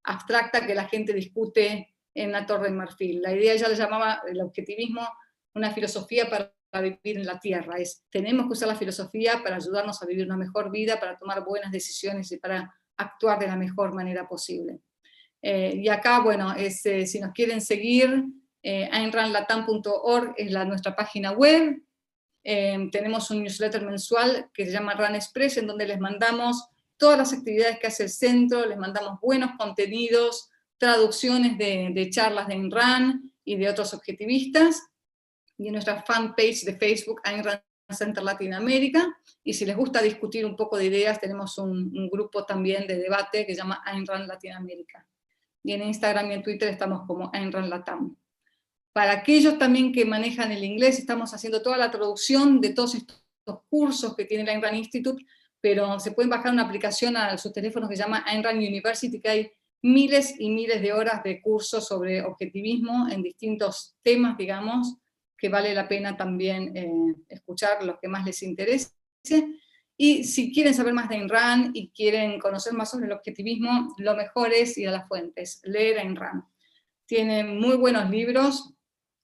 abstracta que la gente discute en la Torre de Marfil. La idea ya le llamaba el objetivismo una filosofía para vivir en la Tierra. Tenemos que usar la filosofía para ayudarnos a vivir una mejor vida, para tomar buenas decisiones y para actuar de la mejor manera posible. Y acá, bueno, si nos quieren seguir, AynRandLatam.org es nuestra página web. Tenemos un newsletter mensual que se llama Rand Express, en donde les mandamos todas las actividades que hace el centro, les mandamos buenos contenidos, traducciones de charlas de Ayn Rand y de otros objetivistas, y en nuestra fanpage de Facebook, Ayn Rand Center Latinoamérica, y si les gusta discutir un poco de ideas, tenemos un grupo también de debate que se llama Ayn Rand Latinoamérica. Y en Instagram y en Twitter estamos como Ayn Rand Latam. Para aquellos también que manejan el inglés, estamos haciendo toda la traducción de todos estos cursos que tiene el Ayn Rand Institute, pero se pueden bajar una aplicación a sus teléfonos que se llama Ayn Rand University, que hay miles y miles de horas de cursos sobre objetivismo en distintos temas, digamos, que vale la pena también escuchar los que más les interese. Y si quieren saber más de Ayn Rand y quieren conocer más sobre el objetivismo, lo mejor es ir a las fuentes, leer Ayn Rand. Tiene muy buenos libros,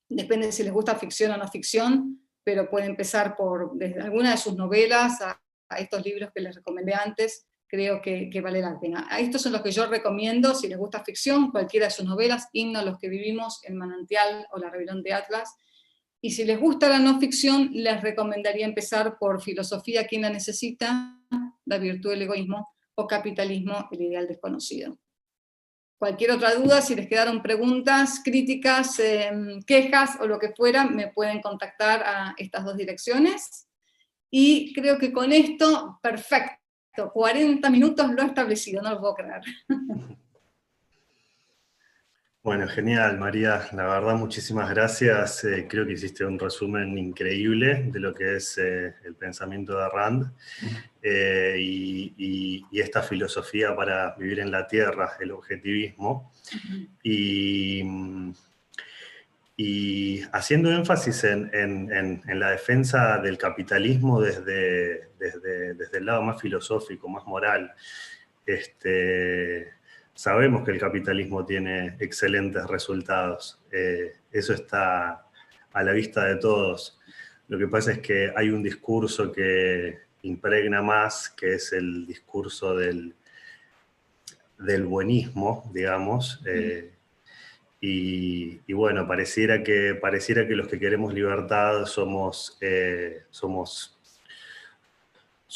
depende si les gusta ficción o no ficción, pero pueden empezar desde alguna de sus novelas a estos libros que les recomendé antes, creo que vale la pena. Estos son los que yo recomiendo, si les gusta ficción, cualquiera de sus novelas, Himno a los que vivimos, El manantial o La rebelión de Atlas. Y si les gusta la no ficción, les recomendaría empezar por Filosofía, ¿quién la necesita?, La virtud del egoísmo, o Capitalismo, el ideal desconocido. Cualquier otra duda, si les quedaron preguntas, críticas, quejas o lo que fuera, me pueden contactar a estas 2 direcciones. Y creo que con esto, perfecto, 40 minutos lo he establecido, no lo puedo creer. Bueno, genial, María. La verdad, muchísimas gracias. Creo que hiciste un resumen increíble de lo que es el pensamiento de Rand y esta filosofía para vivir en la Tierra, el objetivismo. Y haciendo énfasis en la defensa del capitalismo desde el lado más filosófico, más moral. Sabemos que el capitalismo tiene excelentes resultados, eso está a la vista de todos. Lo que pasa es que hay un discurso que impregna más, que es el discurso del buenismo, digamos, y bueno, pareciera que los que queremos libertad somos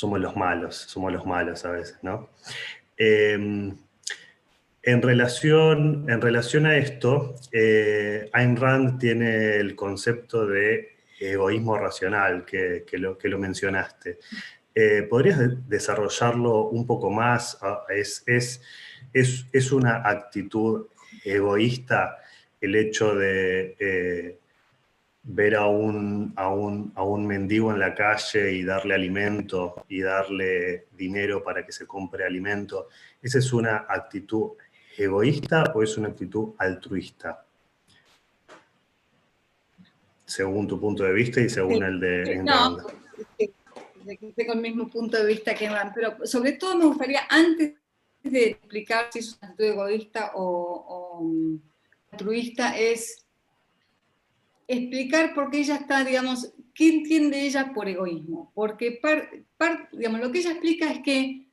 los malos a veces, ¿no? En relación a esto, Ayn Rand tiene el concepto de egoísmo racional, que lo mencionaste. ¿Podrías desarrollarlo un poco más? ¿Es una actitud egoísta el hecho de ver a un mendigo en la calle y darle alimento y darle dinero para que se compre alimento? ¿Esa es una actitud egoísta o es una actitud altruista? según tu punto de vista y según Sí, el de sí, Ayn no, Rand. sí, tengo el mismo punto de vista que Van, pero sobre todo me gustaría, antes de explicar si es una actitud egoísta o altruista, es explicar por qué ella está, digamos, qué entiende ella por egoísmo. Porque, digamos, lo que ella explica es que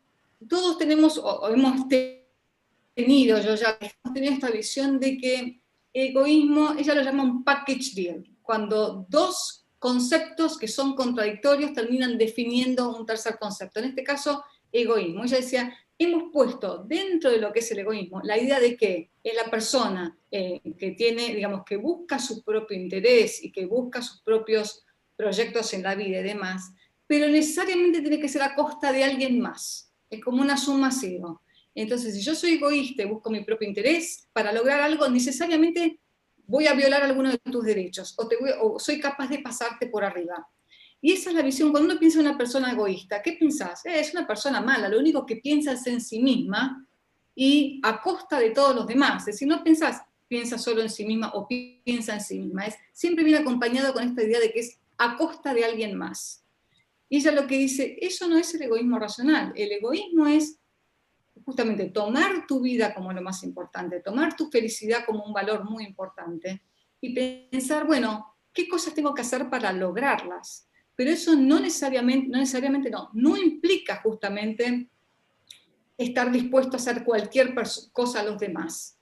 todos tenemos, o hemos tenido, yo ya hemos tenido esta visión de que egoísmo, ella lo llama un package deal, cuando dos conceptos que son contradictorios terminan definiendo un tercer concepto. En este caso, egoísmo. Ella decía, hemos puesto dentro de lo que es el egoísmo la idea de que es la persona que tiene, digamos, que busca su propio interés y que busca sus propios proyectos en la vida y demás, pero necesariamente tiene que ser a costa de alguien más. Es como una suma cero. Entonces, si yo soy egoísta y busco mi propio interés para lograr algo, necesariamente voy a violar alguno de tus derechos o soy capaz de pasarte por arriba. Y esa es la visión. Cuando uno piensa en una persona egoísta, ¿qué pensás? Es una persona mala, lo único que piensa es en sí misma y a costa de todos los demás. Es decir, no pensás, piensa solo en sí misma o piensa en sí misma. Siempre viene acompañado con esta idea de que es a costa de alguien más. Y ella lo que dice, eso no es el egoísmo racional. El egoísmo es justamente tomar tu vida como lo más importante, tomar tu felicidad como un valor muy importante y pensar, bueno, ¿qué cosas tengo que hacer para lograrlas? Pero eso no implica justamente estar dispuesto a hacer cualquier cosa a los demás.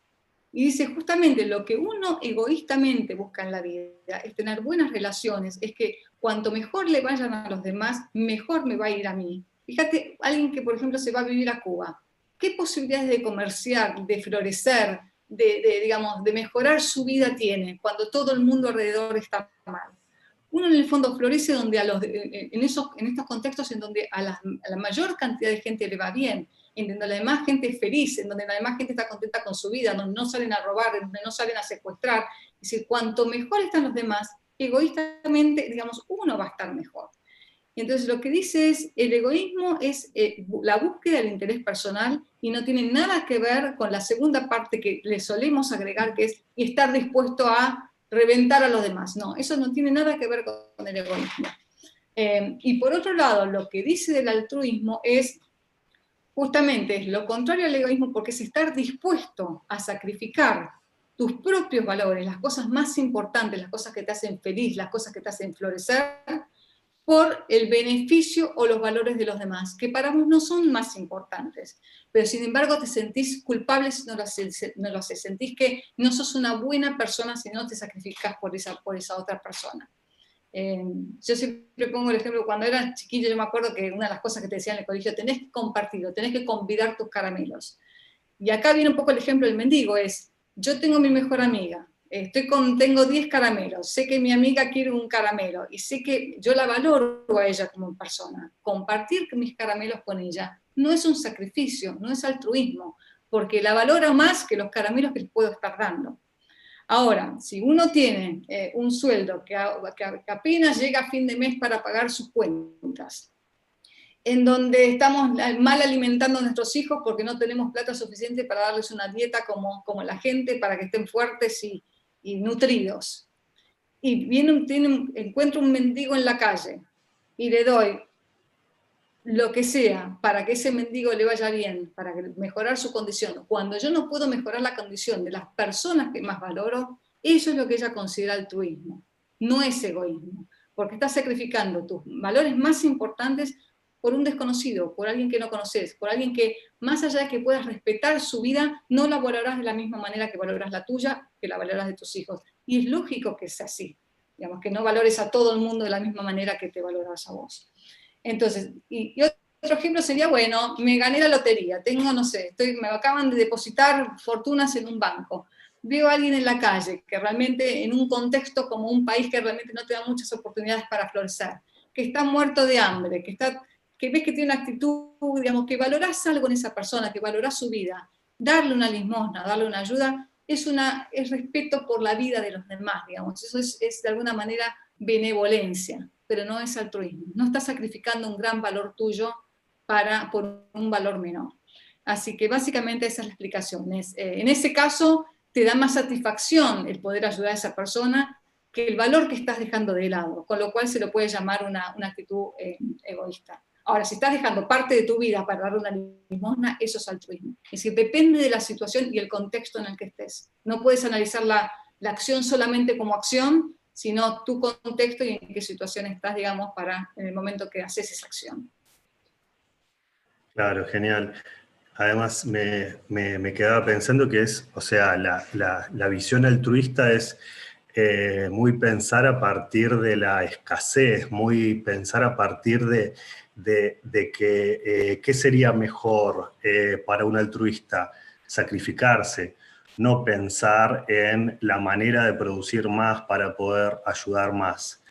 Y dice, justamente lo que uno egoístamente busca en la vida es tener buenas relaciones, es que cuanto mejor le vayan a los demás, mejor me va a ir a mí. Fíjate, alguien que, por ejemplo, se va a vivir a Cuba, ¿qué posibilidades de comerciar, de florecer, digamos, de mejorar su vida tiene cuando todo el mundo alrededor está mal? Uno en el fondo florece donde en estos contextos en donde a la mayor cantidad de gente le va bien, en donde la demás gente es feliz, en donde la demás gente está contenta con su vida, donde no salen a robar, donde no salen a secuestrar. Es decir, cuanto mejor están los demás, egoístamente, digamos, uno va a estar mejor. Y entonces lo que dice es, el egoísmo es la búsqueda del interés personal y no tiene nada que ver con la segunda parte que le solemos agregar, que es estar dispuesto a reventar a los demás. No, eso no tiene nada que ver con el egoísmo. Y por otro lado, lo que dice del altruismo es justamente lo contrario al egoísmo, porque es estar dispuesto a sacrificar tus propios valores, las cosas más importantes, las cosas que te hacen feliz, las cosas que te hacen florecer, por el beneficio o los valores de los demás, que para vos no son más importantes, pero sin embargo te sentís culpable si no lo haces, sentís que no sos una buena persona si no te sacrificás por esa otra persona. Yo siempre pongo el ejemplo, cuando era chiquillo yo me acuerdo que una de las cosas que te decían en el colegio, tenés que compartirlo, tenés que convidar tus caramelos. Y acá viene un poco el ejemplo del mendigo, es, yo tengo mi mejor amiga, tengo 10 caramelos, sé que mi amiga quiere un caramelo y sé que yo la valoro a ella como persona. Compartir mis caramelos con ella no es un sacrificio, no es altruismo, porque la valoro más que los caramelos que les puedo estar dando. Ahora, si uno tiene un sueldo que apenas llega a fin de mes para pagar sus cuentas, en donde estamos mal alimentando a nuestros hijos porque no tenemos plata suficiente para darles una dieta como la gente, para que estén fuertes y nutridos. Y encuentro un mendigo en la calle y le doy lo que sea para que ese mendigo le vaya bien, para mejorar su condición. Cuando yo no puedo mejorar la condición de las personas que más valoro, eso es lo que ella considera altruismo. No es egoísmo, porque estás sacrificando tus valores más importantes por un desconocido, por alguien que no conoces, por alguien que, más allá de que puedas respetar su vida, no la valorarás de la misma manera que valoras la tuya, que la valoras de tus hijos. Y es lógico que sea así, digamos, que no valores a todo el mundo de la misma manera que te valoras a vos. Entonces, y otro ejemplo sería, bueno, me gané la lotería, tengo, no sé, me acaban de depositar fortunas en un banco. Veo a alguien en la calle que realmente, en un contexto como un país que realmente no te da muchas oportunidades para florecer, que está muerto de hambre, que ves que tiene una actitud, digamos, que valorás algo en esa persona, que valorás su vida, darle una limosna, darle una ayuda, es respeto por la vida de los demás, digamos. Eso es de alguna manera benevolencia, pero no es altruismo. No estás sacrificando un gran valor tuyo por un valor menor. Así que básicamente esa es la explicación. En ese caso te da más satisfacción el poder ayudar a esa persona que el valor que estás dejando de lado, con lo cual se lo puede llamar una actitud egoísta. Ahora, si estás dejando parte de tu vida para dar una limosna, eso es altruismo. Es decir, depende de la situación y el contexto en el que estés. No puedes analizar la acción solamente como acción, sino tu contexto y en qué situación estás, digamos, en el momento que haces esa acción. Claro, genial. Además, me quedaba pensando que es, o sea, la visión altruista es muy pensar a partir de la escasez, muy pensar a partir de que qué sería mejor para un altruista, sacrificarse, no pensar en la manera de producir más para poder ayudar más.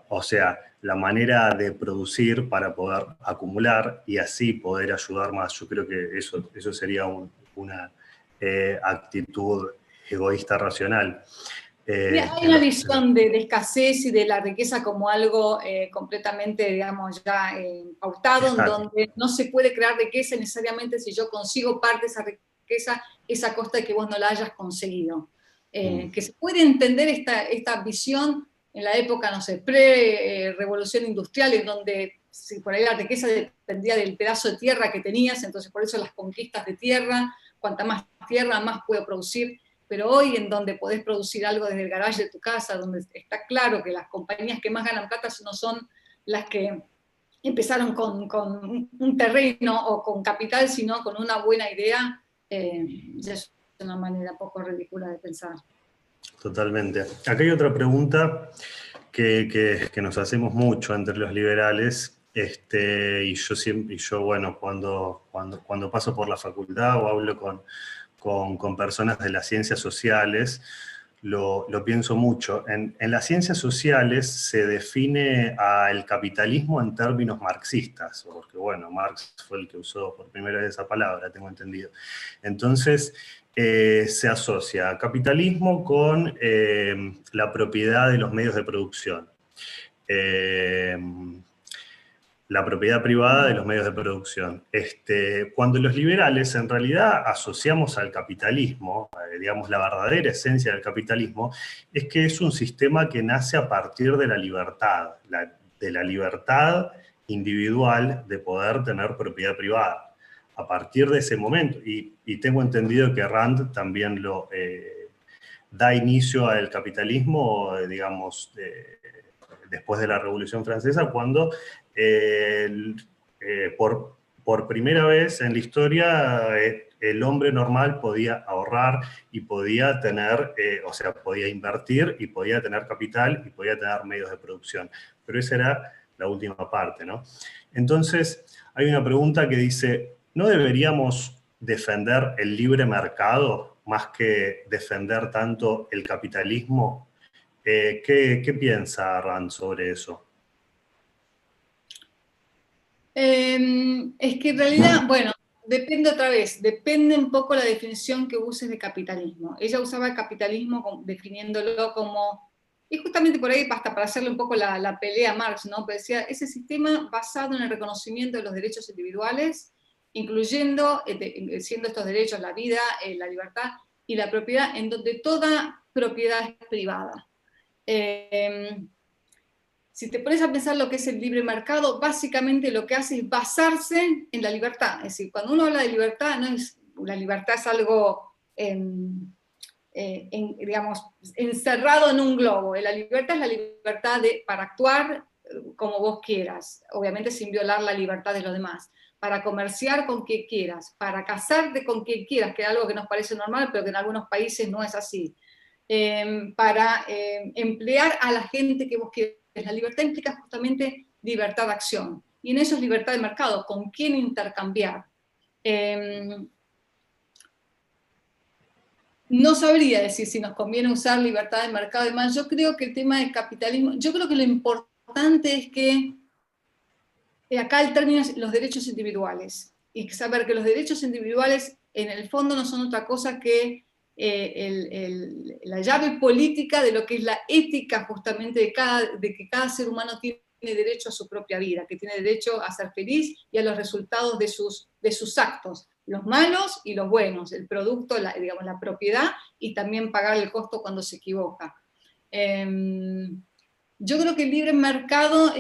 O sea, la manera de producir para poder acumular y así poder ayudar más. Yo creo que eso sería una actitud egoísta racional. Hay una visión de escasez y de la riqueza como algo completamente, digamos, ya pautado, en donde no se puede crear riqueza necesariamente si yo consigo parte de esa riqueza, es a costa de que vos no la hayas conseguido. Que se puede entender esta visión en la época, no sé, pre-revolución industrial, en donde si por ahí la riqueza dependía del pedazo de tierra que tenías, entonces por eso las conquistas de tierra, cuanta más tierra, más puedo producir. Pero hoy, en donde podés producir algo desde el garage de tu casa, donde está claro que las compañías que más ganan plata no son las que empezaron con un terreno o con capital, sino con una buena idea, ya es una manera poco ridícula de pensar. Totalmente. Acá hay otra pregunta que nos hacemos mucho entre los liberales, y yo bueno, cuando paso por la facultad o hablo con personas de las ciencias sociales, lo pienso mucho. En las ciencias sociales se define al capitalismo en términos marxistas, porque bueno, Marx fue el que usó por primera vez esa palabra, tengo entendido. Entonces, se asocia capitalismo con la propiedad de los medios de producción. La propiedad privada de los medios de producción. Cuando los liberales en realidad asociamos al capitalismo, digamos la verdadera esencia del capitalismo, es que es un sistema que nace a partir de la libertad, de la libertad individual de poder tener propiedad privada. A partir de ese momento, y tengo entendido que Rand también da inicio al capitalismo, digamos, después de la Revolución Francesa, cuando por primera vez en la historia el hombre normal podía ahorrar y podía tener, o sea, podía invertir y podía tener capital y podía tener medios de producción. Pero esa era la última parte, ¿no? Entonces, hay una pregunta que dice, ¿no deberíamos defender el libre mercado más que defender tanto el capitalismo? ¿Qué piensa Rand sobre eso? Es que en realidad, bueno, depende otra vez, depende un poco la definición que uses de capitalismo. Ella usaba el capitalismo definiéndolo como, y justamente por ahí hasta para hacerle un poco la pelea a Marx, ¿no? Pero decía, ese sistema basado en el reconocimiento de los derechos individuales, incluyendo, siendo estos derechos la vida, la libertad y la propiedad, en donde toda propiedad es privada. Si te pones a pensar lo que es el libre mercado, básicamente lo que hace es basarse en la libertad. Es decir, cuando uno habla de libertad, la libertad es algo, digamos, encerrado en un globo. La libertad es la libertad para actuar como vos quieras, obviamente sin violar la libertad de los demás, para comerciar con quien quieras, para casarte con quien quieras, que es algo que nos parece normal, pero que en algunos países no es así. Para emplear a la gente que vos quieras. La libertad implica justamente libertad de acción, y en eso es libertad de mercado, con quién intercambiar. No sabría decir si nos conviene usar libertad de mercado y demás. Yo creo que el tema del capitalismo, yo creo que lo importante es que acá el término es los derechos individuales, y saber que los derechos individuales en el fondo no son otra cosa que la llave política de lo que es la ética justamente de que cada ser humano tiene derecho a su propia vida, que tiene derecho a ser feliz y a los resultados de sus actos, los malos y los buenos, el producto, digamos, la propiedad, y también pagar el costo cuando se equivoca. Yo creo que el libre mercado,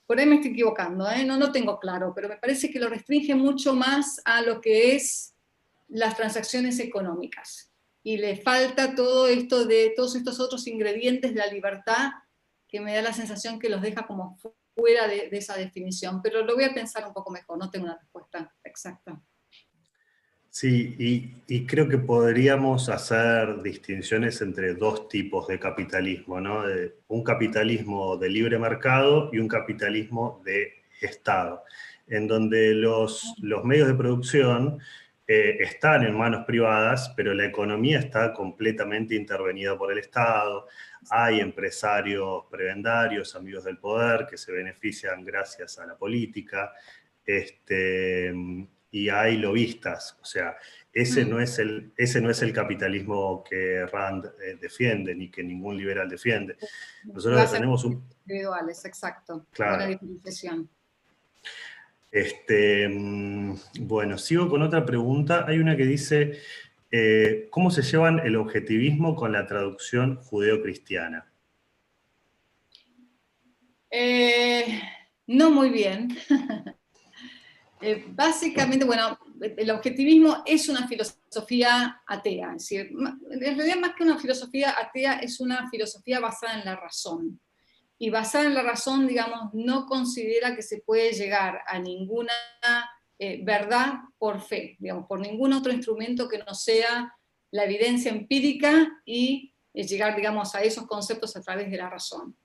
por ahí me estoy equivocando, no tengo claro, pero me parece que lo restringe mucho más a lo que es las transacciones económicas. Y le falta todo esto de todos estos otros ingredientes de la libertad que me da la sensación que los deja como fuera de esa definición. Pero lo voy a pensar un poco mejor, no tengo una respuesta exacta. Sí, y creo que podríamos hacer distinciones entre dos tipos de capitalismo, ¿no? Un capitalismo de libre mercado y un capitalismo de Estado, en donde los medios de producción están en manos privadas, pero la economía está completamente intervenida por el Estado. Hay empresarios prebendarios, amigos del poder, que se benefician gracias a la política. Y hay lobistas, o sea, ese no es el capitalismo que Rand defiende, ni que ningún liberal defiende. Nosotros tenemos un... Individuales, exacto. Claro. Buena diferenciación. Bueno, sigo con otra pregunta. Hay una que dice, ¿cómo se llevan el objetivismo con la traducción judeocristiana? No muy bien. Básicamente, bueno, el objetivismo es una filosofía atea, es decir, en realidad más que una filosofía atea es una filosofía basada en la razón. Y basada en la razón, digamos, no considera que se puede llegar a ninguna verdad por fe, digamos, por ningún otro instrumento que no sea la evidencia empírica y llegar, digamos, a esos conceptos a través de la razón.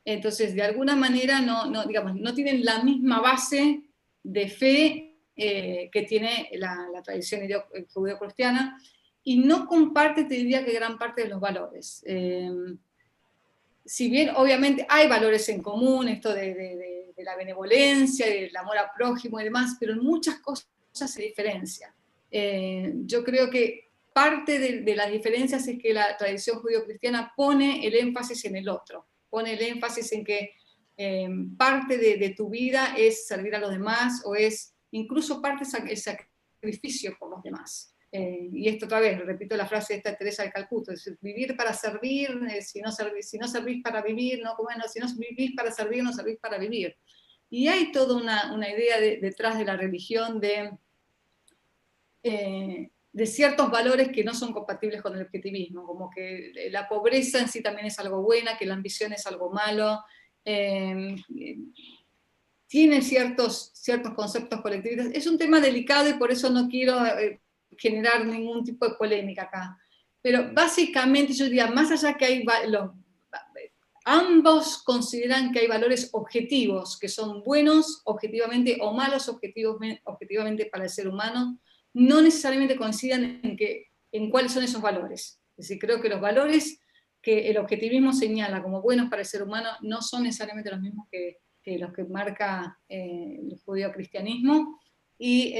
Entonces, de alguna manera, digamos, no tienen la misma base de fe que tiene la tradición judeo-cristiana, y no comparte, te diría, que gran parte de los valores. Si bien obviamente hay valores en común, esto de la benevolencia, del amor al prójimo y demás, pero en muchas cosas se diferencia. Yo creo que parte de las diferencias es que la tradición judío-cristiana pone el énfasis en el otro, pone el énfasis en que parte de tu vida es servir a los demás, o es incluso parte el sacrificio por los demás. Y esto otra vez, repito la frase de esta Teresa de Calcuta, es decir, vivir para servir, si no servís para vivir, si no vivís para servir, no servís para vivir. Y hay toda una idea detrás de la religión de ciertos valores que no son compatibles con el objetivismo, como que la pobreza en sí también es algo buena, que la ambición es algo malo, tiene ciertos conceptos colectivistas. Es un tema delicado y por eso no quiero generar ningún tipo de polémica acá. Pero básicamente yo diría, más allá que hay ambos consideran que hay valores objetivos, que son buenos objetivamente o malos objetivamente para el ser humano, no necesariamente coincidan en cuáles son esos valores. Es decir, creo que los valores que el objetivismo señala como buenos para el ser humano no son necesariamente los mismos que los que marca el judeocristianismo, y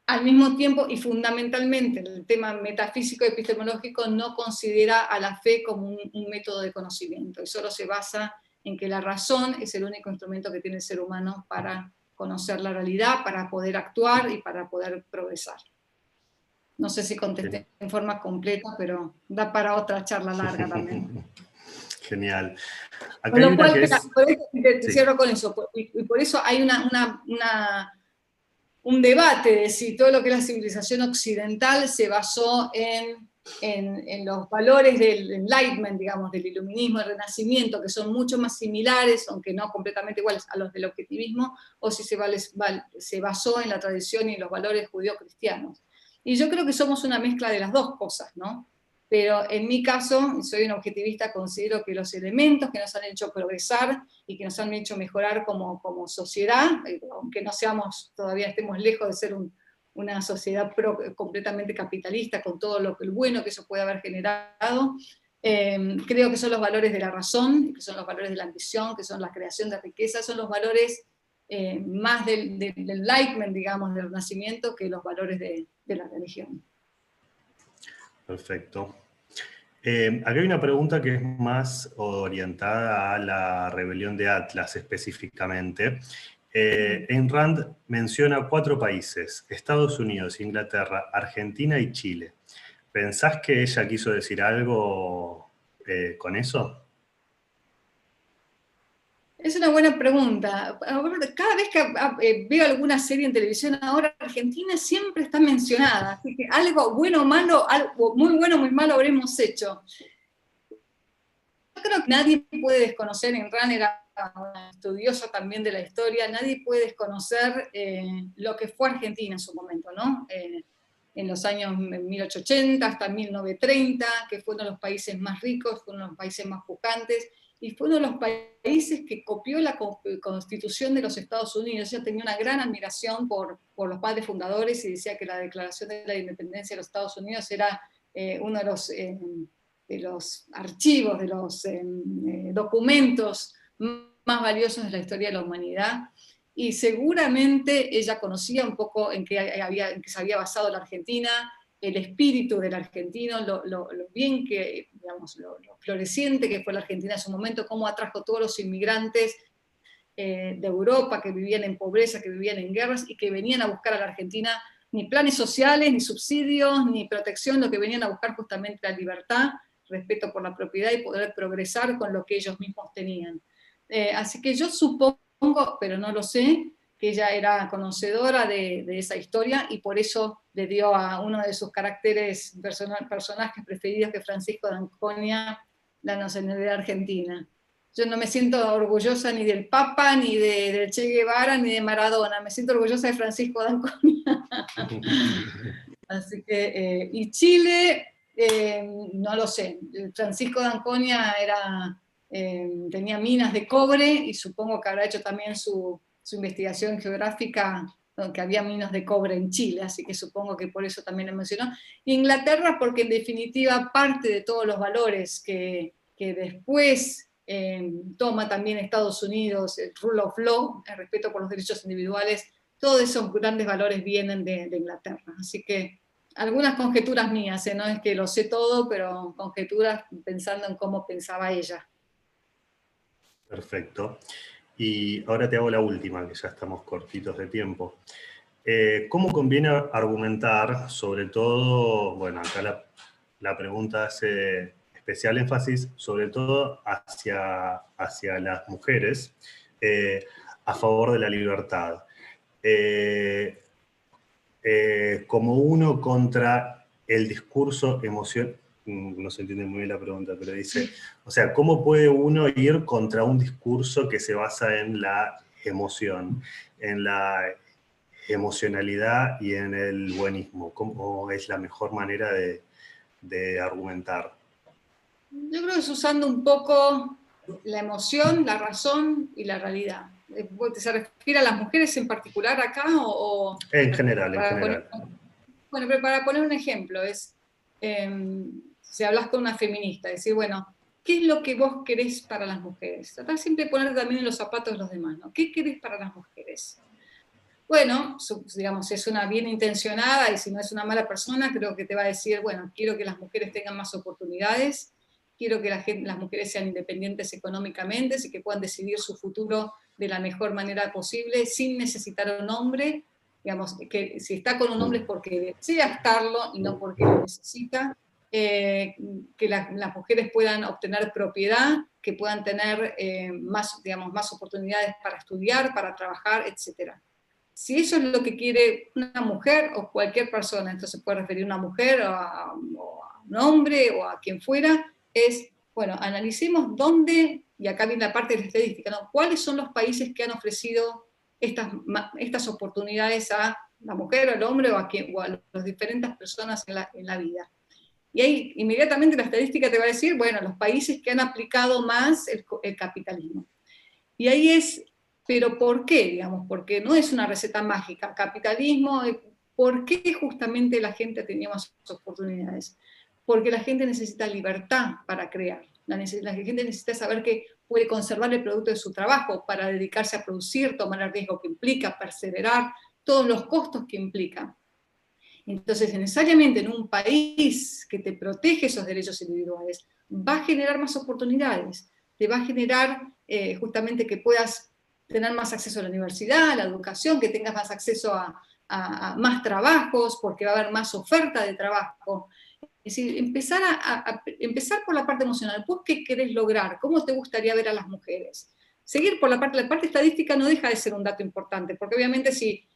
al mismo tiempo y fundamentalmente el tema metafísico y epistemológico no considera a la fe como un método de conocimiento, y solo se basa en que la razón es el único instrumento que tiene el ser humano para conocer la realidad, para poder actuar y para poder progresar. No sé si contesté en forma completa, pero da para otra charla larga también. Genial. Acá con lo cual, te cierro con eso, y por eso hay un debate de si todo lo que es la civilización occidental se basó en los valores del Enlightenment, digamos, del iluminismo, del renacimiento, que son mucho más similares, aunque no completamente iguales a los del objetivismo, o si se basó en la tradición y en los valores judío-cristianos. Y yo creo que somos una mezcla de las dos cosas, ¿no? Pero en mi caso, soy un objetivista, considero que los elementos que nos han hecho progresar y que nos han hecho mejorar como sociedad, aunque no todavía estemos lejos de ser una sociedad completamente capitalista, con todo el bueno que eso puede haber generado, creo que son los valores de la razón, que son los valores de la ambición, que son la creación de riqueza, son los valores más del Enlightenment, digamos, del Renacimiento, que los valores de la religión. Perfecto. Acá hay una pregunta que es más orientada a la rebelión de Atlas específicamente. Ayn Rand menciona 4 países: Estados Unidos, Inglaterra, Argentina y Chile. ¿Pensás que ella quiso decir algo con eso? Es una buena pregunta. Cada vez que veo alguna serie en televisión ahora, Argentina siempre está mencionada. Así que algo bueno o malo, algo muy bueno o muy malo habremos hecho. Yo creo que nadie puede desconocer, Imran era una estudiosa también de la historia, nadie puede desconocer lo que fue Argentina en su momento, ¿no? En los años 1880 hasta 1930, que fue uno de los países más ricos, fue uno de los países más pujantes, y fue uno de los países que copió la Constitución de los Estados Unidos. Ella tenía una gran admiración por los padres fundadores y decía que la Declaración de la Independencia de los Estados Unidos era uno de los archivos, de los documentos más valiosos de la historia de la humanidad. Y seguramente ella conocía un poco en qué se había basado la Argentina, el espíritu del argentino, lo bien que, digamos, lo floreciente que fue la Argentina en su momento, cómo atrajo todos los inmigrantes de Europa que vivían en pobreza, que vivían en guerras y que venían a buscar a la Argentina ni planes sociales, ni subsidios, ni protección, lo que venían a buscar justamente la libertad, respeto por la propiedad y poder progresar con lo que ellos mismos tenían. Así que yo supongo, pero no lo sé, que ella era conocedora de esa historia y por eso le dio a uno de sus caracteres personajes preferidos, que Francisco de Anconia, la nacionalidad argentina. Yo no me siento orgullosa ni del Papa, ni del Che Guevara, ni de Maradona. Me siento orgullosa de Francisco de Anconia. Así que, y Chile, no lo sé. Francisco de Anconia tenía minas de cobre y supongo que habrá hecho también su investigación geográfica, que había minas de cobre en Chile, así que supongo que por eso también lo mencionó. Y Inglaterra, porque en definitiva parte de todos los valores que después toma también Estados Unidos, el rule of law, el respeto por los derechos individuales, todos esos grandes valores vienen de Inglaterra. Así que algunas conjeturas mías, no es que lo sé todo, pero conjeturas pensando en cómo pensaba ella. Perfecto. Y ahora te hago la última, que ya estamos cortitos de tiempo. ¿Cómo conviene argumentar, sobre todo, bueno, acá la pregunta hace especial énfasis, sobre todo hacia las mujeres, a favor de la libertad? Como uno contra el discurso emocional, no se entiende muy bien la pregunta, pero dice, o sea, ¿cómo puede uno ir contra un discurso que se basa en la emoción, en la emocionalidad y en el buenismo? ¿Cómo es la mejor manera de argumentar? Yo creo que es usando un poco la emoción, la razón y la realidad. ¿Se refiere a las mujeres en particular acá? En general, en general. Bueno, pero para poner un ejemplo, si hablas con una feminista, decir, bueno, ¿qué es lo que vos querés para las mujeres? Tratar siempre de poner también en los zapatos de los demás, ¿no? ¿Qué querés para las mujeres? Bueno, digamos, si es una bien intencionada y si no es una mala persona, creo que te va a decir, bueno, quiero que las mujeres tengan más oportunidades, quiero que las mujeres sean independientes económicamente y que puedan decidir su futuro de la mejor manera posible sin necesitar a un hombre. Digamos, que si está con un hombre es porque desea estarlo y no porque lo necesita. Que las mujeres puedan obtener propiedad, que puedan tener más, digamos, más oportunidades para estudiar, para trabajar, etcétera. Si eso es lo que quiere una mujer o cualquier persona, entonces puede referir a una mujer o a un hombre o a quien fuera, es, bueno, analicemos dónde, y acá viene la parte de la estadística, ¿no? ¿Cuáles son los países que han ofrecido estas oportunidades a la mujer o al hombre o a las diferentes personas en la vida? Y ahí inmediatamente la estadística te va a decir, bueno, los países que han aplicado más el capitalismo. Y ahí es, pero ¿por qué? Digamos, porque no es una receta mágica. Capitalismo, ¿por qué justamente la gente tenía más oportunidades? Porque la gente necesita libertad para crear. La gente necesita saber que puede conservar el producto de su trabajo para dedicarse a producir, tomar el riesgo que implica, perseverar, todos los costos que implica. Entonces, necesariamente en un país que te protege esos derechos individuales, va a generar más oportunidades, te va a generar justamente que puedas tener más acceso a la universidad, a la educación, que tengas más acceso a más trabajos, porque va a haber más oferta de trabajo. Es decir, empezar por la parte emocional. ¿Vos qué querés lograr? ¿Cómo te gustaría ver a las mujeres? Seguir por la parte estadística no deja de ser un dato importante, porque obviamente si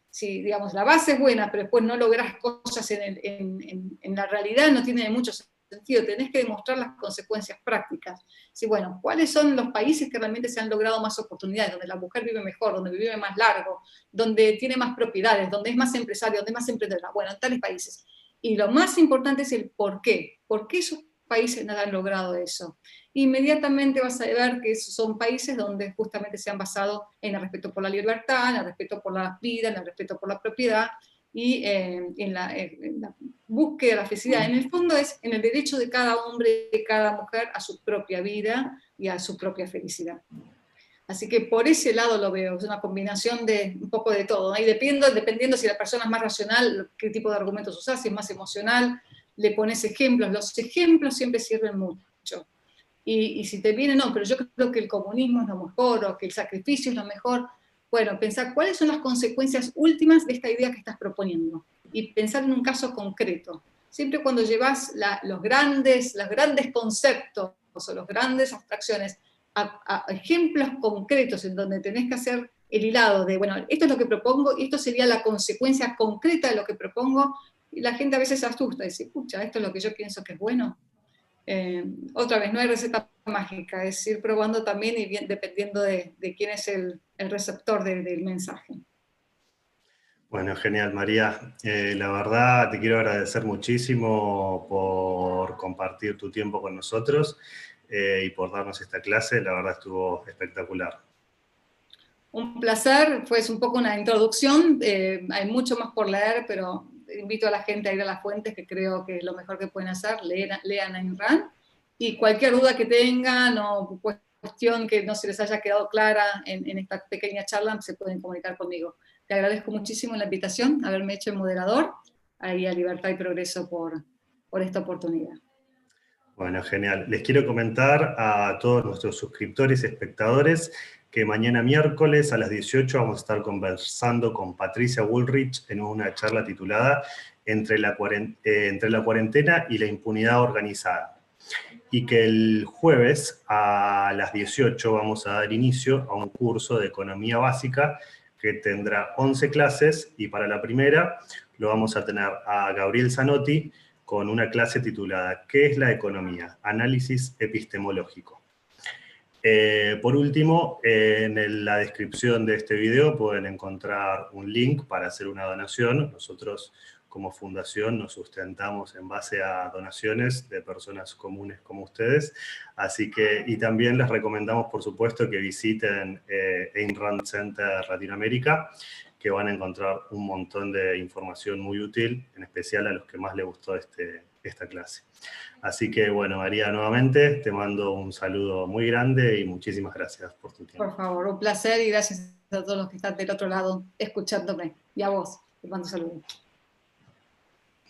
digamos, la base es buena, pero después no lográs cosas en la realidad, no tiene mucho sentido. Tenés que demostrar las consecuencias prácticas. Sí, bueno, ¿cuáles son los países que realmente se han logrado más oportunidades, donde la mujer vive mejor, donde vive más largo, donde tiene más propiedades, donde es más empresario, donde es más emprendedora? Bueno, en tales países. Y lo más importante es el por qué. ¿Por qué esos países no han logrado eso? Inmediatamente vas a ver que son países donde justamente se han basado en el respeto por la libertad, en el respeto por la vida, en el respeto por la propiedad y en la búsqueda de la felicidad. En el fondo es en el derecho de cada hombre y de cada mujer a su propia vida y a su propia felicidad. Así que por ese lado lo veo, es una combinación de un poco de todo, ¿no? Y dependiendo si la persona es más racional, qué tipo de argumentos usás, si es más emocional, le pones ejemplos. Los ejemplos siempre sirven mucho. Y si te viene, no, pero yo creo que el comunismo es lo mejor, o que el sacrificio es lo mejor, bueno, pensar cuáles son las consecuencias últimas de esta idea que estás proponiendo, y pensar en un caso concreto. Siempre cuando llevas los grandes conceptos o las grandes abstracciones a ejemplos concretos en donde tenés que hacer el hilado de, bueno, esto es lo que propongo, y esto sería la consecuencia concreta de lo que propongo, y la gente a veces se asusta y dice, pucha, esto es lo que yo pienso que es bueno. Otra vez, no hay receta mágica, es ir probando también y bien, dependiendo de quién es el receptor del mensaje. Bueno, genial, María. La verdad, te quiero agradecer muchísimo por compartir tu tiempo con nosotros y por darnos esta clase. La verdad estuvo espectacular. Un placer, fue un poco una introducción, hay mucho más por leer, pero invito a la gente a ir a las fuentes, que creo que es lo mejor que pueden hacer, lean Ayn Rand, y cualquier duda que tengan o cuestión que no se les haya quedado clara en esta pequeña charla, se pueden comunicar conmigo. Te agradezco muchísimo la invitación, haberme hecho el moderador, ahí a Libertad y Progreso por esta oportunidad. Bueno, genial. Les quiero comentar a todos nuestros suscriptores y espectadores que mañana miércoles a las 18 vamos a estar conversando con Patricia Woolrich en una charla titulada Entre la cuarentena y la impunidad organizada. Y que el jueves a las 18 vamos a dar inicio a un curso de economía básica que tendrá 11 clases, y para la primera lo vamos a tener a Gabriel Zanotti con una clase titulada ¿Qué es la economía? Análisis epistemológico. Por último, en la descripción de este video pueden encontrar un link para hacer una donación. Nosotros, como fundación, nos sustentamos en base a donaciones de personas comunes como ustedes. Así que, y también les recomendamos, por supuesto, que visiten Ayn Rand Center Latinoamérica, que van a encontrar un montón de información muy útil, en especial a los que más les gustó esta clase. Así que, bueno, María, nuevamente te mando un saludo muy grande y muchísimas gracias por tu tiempo. Por favor, un placer, y gracias a todos los que están del otro lado escuchándome. Y a vos, te mando saludos.